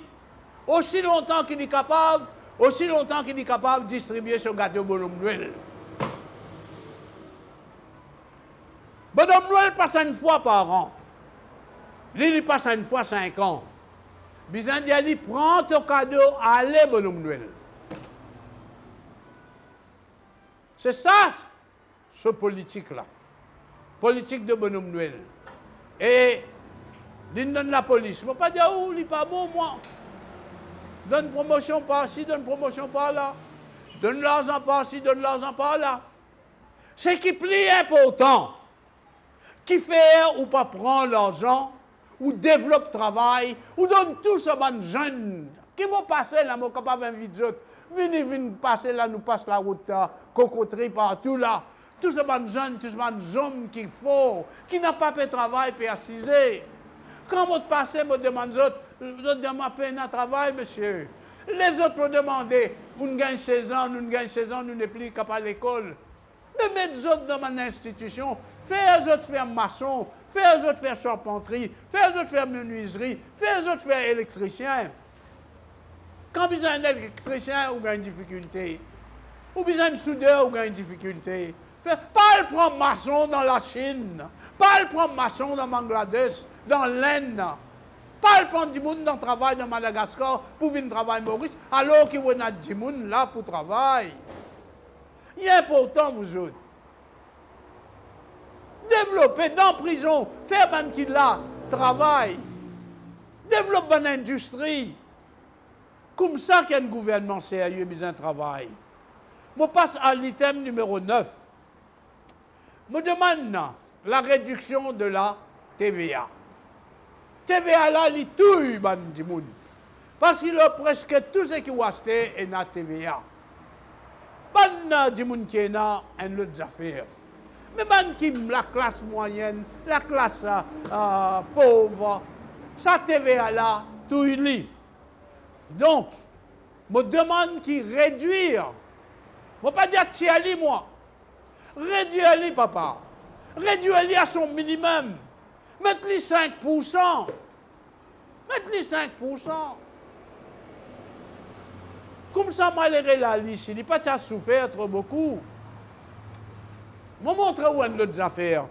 aussi longtemps qu'il est capable, de distribuer ce gâteau bonhomme Noël. Bonhomme Noël passe une fois par an. Il passe une fois 5 ans. Bizandia dit, prends ton cadeau, allez, bonhomme Noël. C'est ça, ce politique-là. Politique de bonhomme Noël. Et, donne la police. Je ne vais pas dire, oh, il n'est pas bon, moi. Donne promotion par-ci, donne promotion par-là. Donne l'argent par-ci, donne l'argent par-là. C'est qui plus important. Qui fait ou pas prendre l'argent, ou développe le travail, ou donne tout ce bon jeunes qui m'ont passé là, m'ont capable d'inviter d'autres. Venez passer là, nous passe la route, cocoterie partout là. Tous ces bonnes jeunes, tous ces bonnes hommes qu'il faut, qui n'ont pas fait de travail, puis assiser. Quand vous passez, me demande d'autres, vous demandez peine à travail, monsieur. Les autres me demandent, vous gagnez 16 ans, nous gagnons 16 ans, nous ne sommes plus capables à l'école. Mais mettez les autres dans mon institution, faites les autres faire maçon, faites les autres faire charpenterie, faites les autres faire menuiserie, faites les autres faire électricien. Quand vous avez un électricien, vous avez une difficulté. Ou vous avez un soudeur, vous avez une difficulté. Pas le prendre maçon dans la Chine, pas le prendre maçon dans Bangladesh, dans l'Inde, pas le prendre du monde dans le travail dans Madagascar pour venir travailler Maurice, alors qu'il y a du monde là pour travailler. Il est important, vous autres. Développer dans la prison, faire ban qui là, travail. Développer une industrie. Comme ça qu'il y a un gouvernement sérieux, besoin de travail. Je passe à l'item numéro 9. Je demande la réduction de la TVA. TVA là, il tout ban du monde. Parce qu'il a presque tout ce qui est acheté est dans la TVA. Ban du monde qui est dans une autre affaire. Mais ban qui la classe moyenne, la classe pauvre, sa TVA là, tout il est. Donc, je demande qu'il réduire. Je ne vais pas dire tiali, moi. Réduire-les, papa. Réduire-les à son minimum. Mettez-les 5%. Mettez-les 5%. Comme ça, malgré la liste, il n'est pas à souffrir trop beaucoup. Je vais montrer où une autre affaire.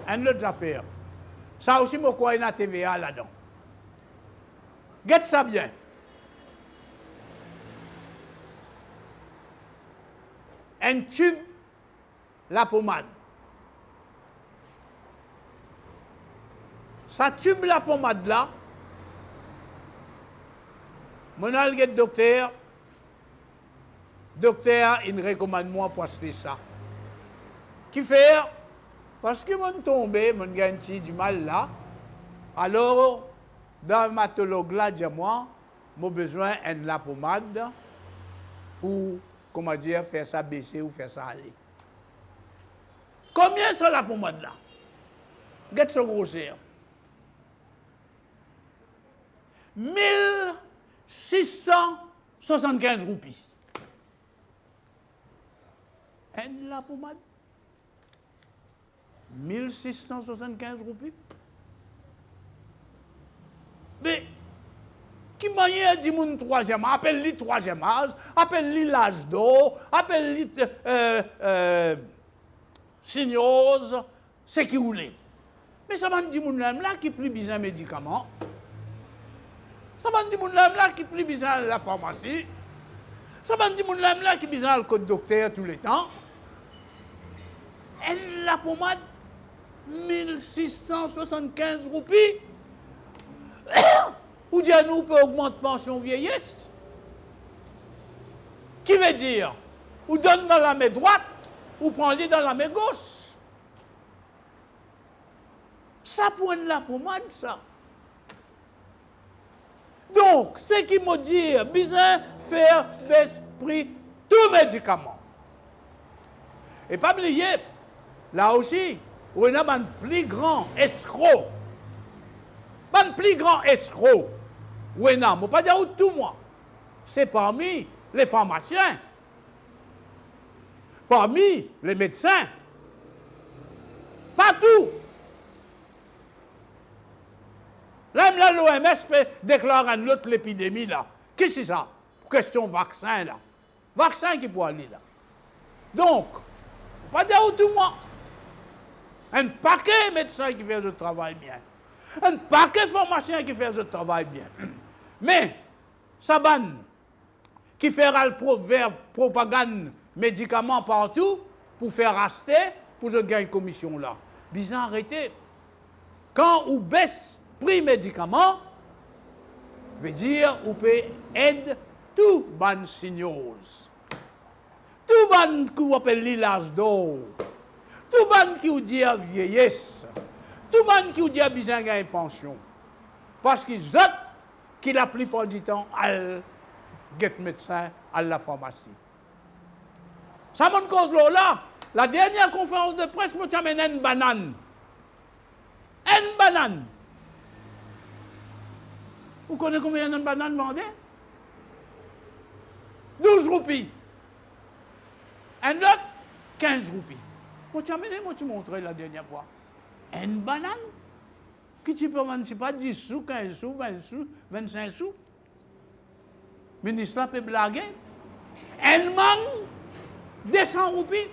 Une autre affaire. Ça aussi, je crois qu'il y a une TVA là-dedans. Guette ça bien. Un tube, la pommade. Ça tube la pommade là. Mon algue docteur, il recommande moi pour acheter ça. Qui fait? Parce que mon tombé, mon gagne du mal là. Alors, dans le matologue là, dis-moi, j'ai besoin de la pommade pour, comment dire, faire ça baisser ou faire ça aller. Combien c'est la pommade là? Qu'est-ce que grosseur? 1675 roupies. Et la pommade? 1675 roupies? Mais, qui manière dit mon troisième âge, appelle-lui troisième âge, appelle-lui l'âge d'eau, appelle-lui signose, c'est qui voulait. Mais ça m'a dit mon là qui plus besoin de médicaments. Ça m'a dit mon là qui plus besoin de la pharmacie. Ça m'a dit mon là qui besoin le code docteur tous les temps. Elle la pommade 1675 roupies. Ou dire nous peut augmenter pension vieillesse. Qui veut dire ou donne dans la main droite ou prend-le dans la main gauche. Ça pointe la pommade, ça. Donc, ce qui me dit, besoin faire baisse prix tout médicament. Et pas oublier, là aussi, on a un plus grand escroc. Un plus grand escroc. Oui, non, je ne pas dire tout moi. C'est parmi les pharmaciens, parmi les médecins, partout. Là, l'OMS peut déclarer une autre l'épidémie là. Qu'est-ce que c'est ça? Question vaccin là. Vaccin qui peut aller là. Donc, pas dire tout moi. Un paquet de médecins qui fait ce travail bien. Un paquet de pharmaciens qui fait ce travail bien. Mais, ça banne, qui fera le propagande médicaments partout pour faire acheter, pour se gagner une commission là. Bizarre arrêtez. Quand on baisse prix médicaments, veut dire on peut aider tout ban signaux. Tout ban qui appelle l'âge d'eau. Tout ban qui vous dit vieillesse. Tout ban qui vous dit besoin de gagner pension. Parce qu'ils ont qui la plupart du temps à get médecin à la pharmacie. Ça montre cause là. La dernière conférence de presse, je t'amène une banane. Une banane. Vous connaissez combien de bananes vendées? 12 roupies. Un autre, 15 roupies. Moi, tu as montré la dernière fois. Une banane qui tu peux vendre, c'est pas 10 sous, 15 sous, 20 sous, 25 sous. Le ministre peut blaguer. Un mangue, 200 roupies.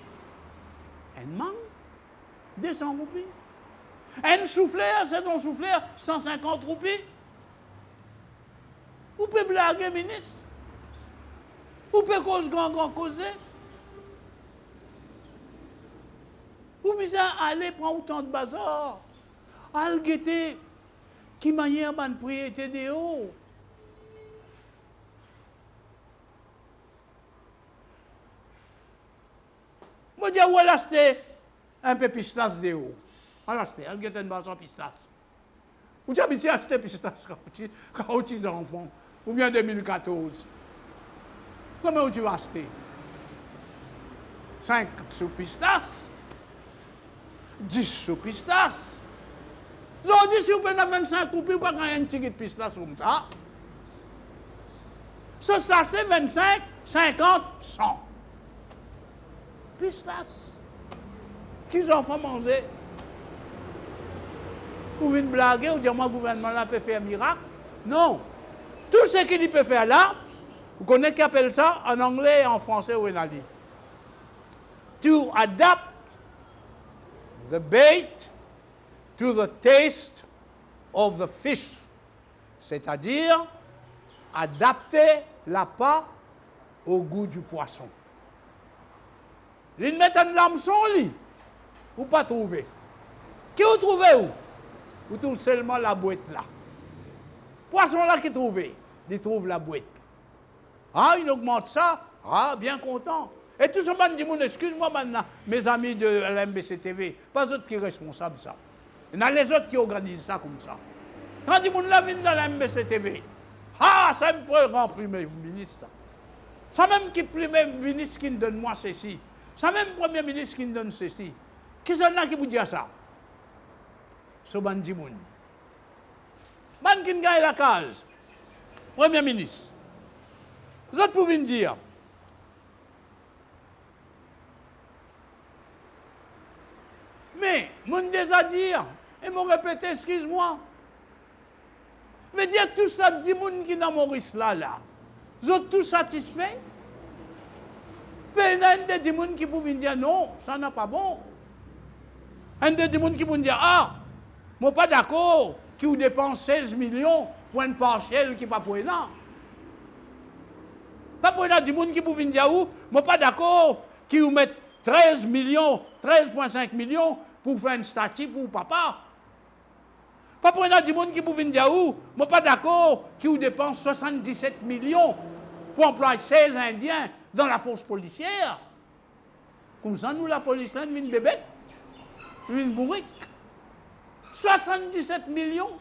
Un mangue, 200 roupies. Un souffleur, c'est un souffleur, 150 roupies. Vous pouvez blaguer, ministre. Vous pouvez causer. Vous pouvez aller prendre autant de bazar. Al guetter qui manière ban priorité de haut. Moi dis où acheter un peu pistache de haut. Al acheter, al guetter une bazar pistache. Ou tu as acheté pistache quand tu es enfant ou bien en 2014. Comment tu vas acheter 5 sous pistache, 10 sous pistache. Aujourd'hui, si vous prenez 25 coupes, vous ne pouvez pas gagner un petit pistache comme ça. Ça, c'est 25, 50, 100. Pistache. Qui les enfants manger? Vous venez blaguer, vous dites, moi, le gouvernement là peut faire un miracle. Non. Tout ce qu'il peut faire là, vous connaissez qui appelle ça en anglais et en français, où il a dit. To adapt the bait to the taste of the fish. C'est-à-dire, adapter l'appât au goût du poisson. Ils mettent un hameçon, lui. Vous pas trouver. Qui vous trouvez où? Vous trouvez seulement la boîte là. Poisson là qui trouvez, ils trouvent la boîte. Ah, il augmente ça. Ah, bien content. Et tout ce monde dit, excuse-moi maintenant, mes amis de l'MBC TV, pas eux qui sont responsables de ça. Il y en a les autres qui organisent ça comme ça. Quand ils là viennent dans l'MBC TV, ah, ça me peut remplir mes ministres. Ça même qui premier ministre qui me donne moi ceci. Ça même premier ministre qui me donne ceci. Qui est là qui vous dit ça? Ce bandi moun. Man qui gagne la case. Premier ministre. Vous autres pouvez me dire. Mais, mon déjà dire, et m'ont répété, excuse-moi. Veut dire tout ça, dit moun qui dans Maurice là, vous êtes tous satisfaits? Mais il y a des gens qui peuvent dire non, ça n'est pas bon. Il y a des gens qui peuvent dire ah, moi pas d'accord, qui vous dépense 16 millions pour une parcelle qui n'est pas pour rien. Pas pour rien, des gens qui peuvent dire moi pas d'accord, qui vous mettent 13 millions, 13,5 millions pour faire une statue pour papa. Pas pour rien, des gens qui peuvent dire moi pas d'accord, qui vous dépense 77 millions pour employer 16 Indiens dans la force policière. Comme ça, nous, la police, là, nous, une bébé, une bourrique. 77 millions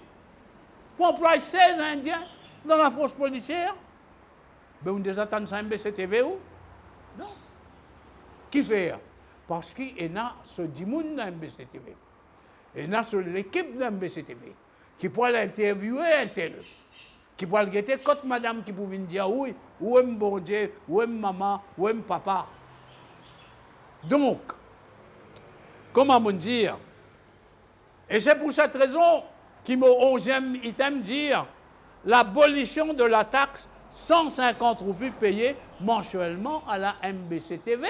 pour employer 16 Indiens dans la force policière. Ben, on les attend ça MBCTV ou? Non. Qui fait? Parce qu'il y a ce dimoun dans MBCTV. Il y a sur l'équipe de MBCTV qui pourrait l'interviewer un tel. Qui pourrait le guetter quand madame qui pouvait dire oui, où est mon bon Dieu, où est maman, où est mon papa. Donc, comment me dire? Et c'est pour cette raison qu'il m'a 11e item dire l'abolition de la taxe 150 roupies payée mensuellement à la MBCTV.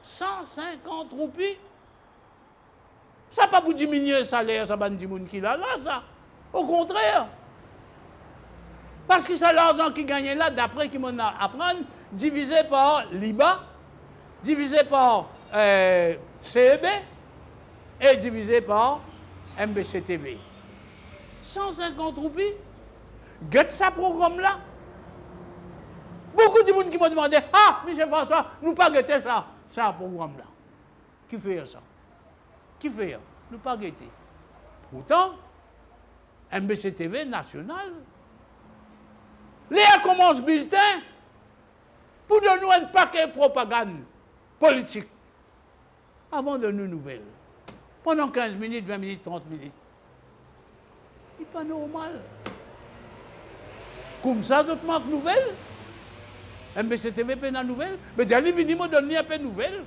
150 roupies. Ça n'a pas pour diminuer le salaire, ça va dire qui là, ça. Au contraire. Parce que c'est l'argent qui gagne là, d'après qu'il m'en a apprendre, divisé par l'IBA, divisé par CEB et divisé par MBCTV. 150 roupies. Guette ça programme-là. Beaucoup de monde qui m'ont demandé ah, Michel François, nous pas guetter ça programme-là. Qui fait ça? Qui fait ça? Nous pas guetter. Pourtant, MBCTV national. Léa commence bulletin pour donner un paquet de propagande politique avant de nous nouvelles. Pendant 15 minutes, 20 minutes, 30 minutes. C'est pas normal. Comme ça, d'autres manquent nouvelles. MBCTV fait une nouvelle. Mais j'allais venir me donner un peu de nouvelles.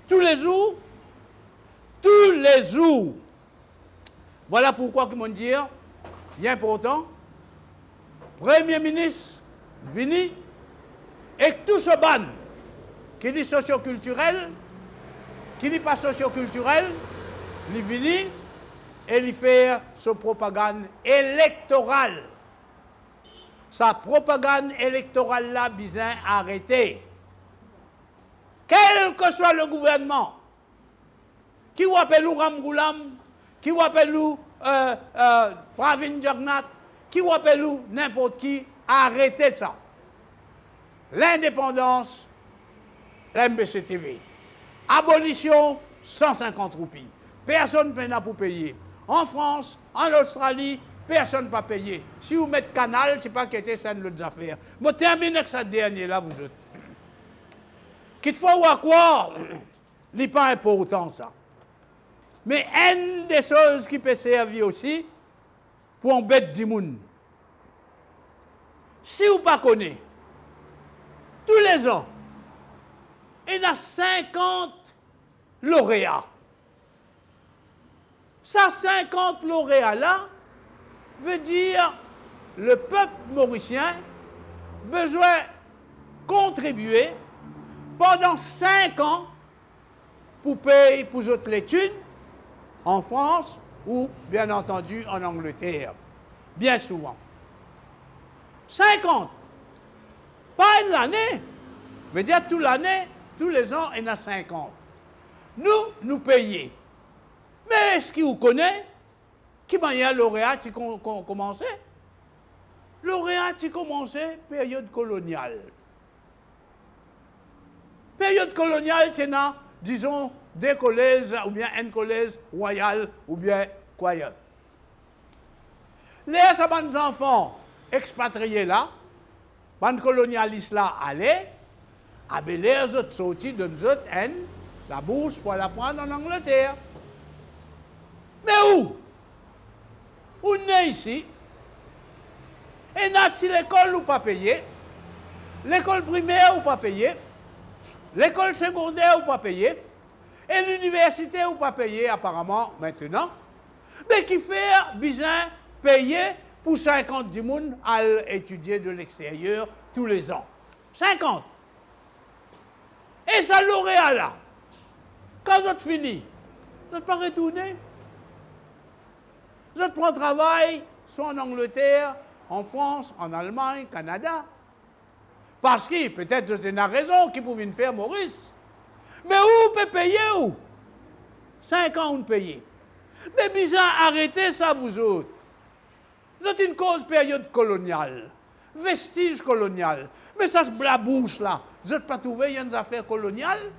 Tous les jours. Voilà pourquoi, comment dire, il est important, Premier ministre, vini, et tout ce ban, qui dit socioculturel, qui dit pas socioculturel, il vini, et il fait sa propagande électorale. Sa propagande électorale-là, bizarre, arrêtée. Quel que soit le gouvernement, qui vous appelle Ramgoulam, qui vous appelle Pravin Jagnat, qui vous appelle n'importe qui, arrêtez ça. L'indépendance, l'MBCTV. Abolition, 150 roupies. Personne ne peut pour payer. En France, en Australie, personne ne peut payer. Si vous mettez canal, ce n'est pas qu'il était ça de affaires. Je termine avec cette dernière-là, vous autres. Qu'il faut voir quoi, ce n'est pas important ça. Mais une des choses qui peut servir aussi pour embêter des gens. Si vous ne connaissez pas, tous les ans, il y a 50 lauréats. Ça, 50 lauréats-là, veut dire le peuple mauricien besoin contribuer pendant 5 ans pour payer pour autres les thunes en France ou, bien entendu, en Angleterre. Bien souvent. 50. Pas une année. Veut dire toute l'année, tous les ans, il y en a 50. Nous payons. Mais est-ce qu'il vous connaît? Qui m'a dit lauréat qui commencé? Lauréat qui commencé période coloniale. Période coloniale, c'est disons, des collèges ou bien un collège royal ou bien quoi. Les enfants expatriés là, les colonialistes là allaient, les autres sortis de nous autres, la bourse pour la prendre en Angleterre. Mais où? On est ici. Et n'a-t-il l'école ou pas payé? L'école primaire ou pas payé? L'école secondaire ou pas payé? Et l'université ou pas payé apparemment maintenant? Mais qui fait besoin payer pour 50 personnes à étudier de l'extérieur tous les ans. 50. Et ça lauréat là. Quand vous êtes fini, vous n'êtes pas retourné. Vous êtes pris travail, soit en Angleterre, en France, en Allemagne, Canada. Parce que, peut-être c'est une raison qui pouvait faire Maurice. Mais où peut payer où? 5 ans, on paye. Mais bizarre, arrêtez ça, vous autres. Vous êtes une cause période coloniale, vestige colonial. Mais ça, la bouche là, vous n'êtes pas trouvé, il y a une affaire coloniale?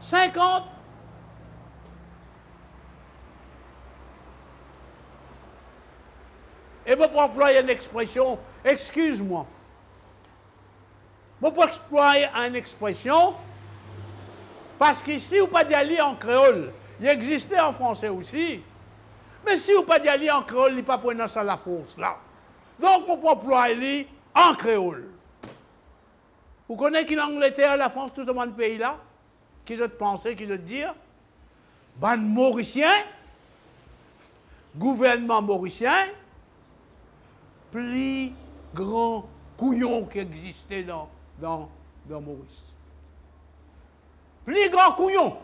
50. Et vous pouvez employer une expression, excuse-moi. Vous pouvez employer une expression, parce qu'ici, vous pas d'y aller en créole. Il existait en français aussi. Mais si vous pas d'y aller en créole, il n'y a pas prendre ça la force là. Donc, vous pouvez employer en créole. Vous connaissez l'Angleterre, la France, tout ce monde pays là? Qui je te pensais, qui je te dire? Ben, Mauricien, gouvernement mauricien, plus grand couillon qui existait dans Maurice. Plus grand couillon.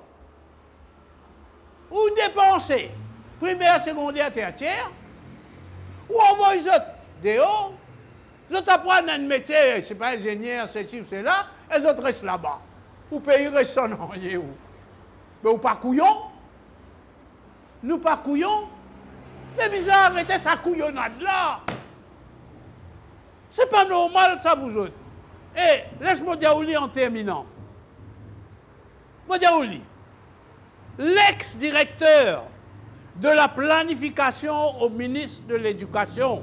Ou dépenser, primaire, secondaire, tertiaire, ou envoyer les autres dehors, les autres apprennent un métier, je ne sais pas, ingénieur, ceci ou cela, et les autres restent là-bas. Vous payerez ça, non, où? Mais vous pas couillon? Nous pas couillon? Mais bizarre, arrêtez sa couillonnade là. C'est pas normal, ça, vous autres. Et laisse-moi dire en terminant. Moi dire l'ex-directeur de la planification au ministre de l'Éducation,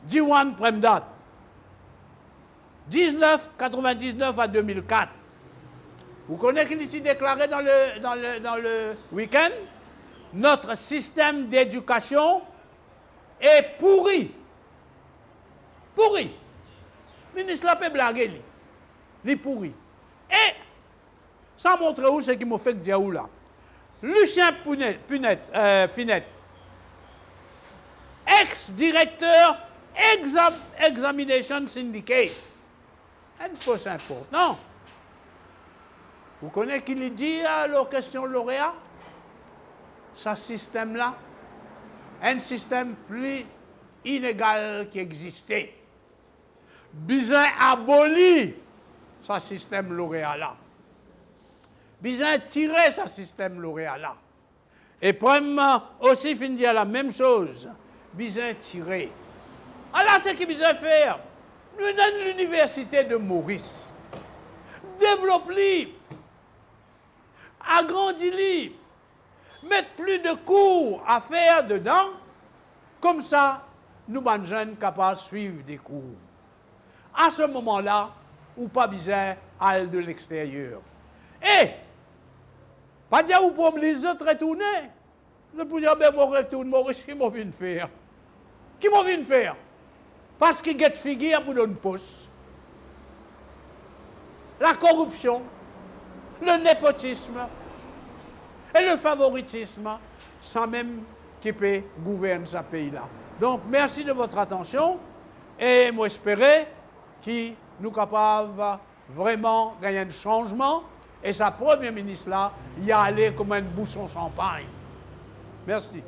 Diwan Premdat, 1999 à 2004. Vous connaissez qu'il s'est déclaré dans le week-end? Notre système d'éducation est pourri. Pourri. Le ministre l'a pas blagué, il est pourri. Et, ça montre où c'est qui m'a fait dire où là. Lucien Finette, ex-directeur Examination Syndicate. Un poste important. Vous connaissez qui lui dit à la question lauréat? Ce système-là, un système plus inégal qui existait. Bizin aboli ce système lauréat-là. Bizin tiré ce système lauréat-là. Et Prem aussi finit dire la même chose. Bizin tiré. Alors, c'est ce qu'il bizin faire. Nous avons l'université de Maurice. Développe-li. Agrandis-li. Mettre plus de cours à faire dedans. Comme ça, nous, les jeunes, capables de suivre des cours. À ce moment-là, ou pas bizarre, aller de l'extérieur. Et, pas dire ou pour les autres retourner. Je peux dire, ben, moi, retourne, Maurice, qui m'a vu faire? Qui m'a vu faire? Parce qu'il get figure pour donner poste. La corruption, le népotisme et le favoritisme, sans même qui peut gouverner ce pays-là. Donc, merci de votre attention et moi, j'espère que nous sommes capables vraiment de gagner un changement et sa première ministre-là y aller comme un bousson champagne. Merci.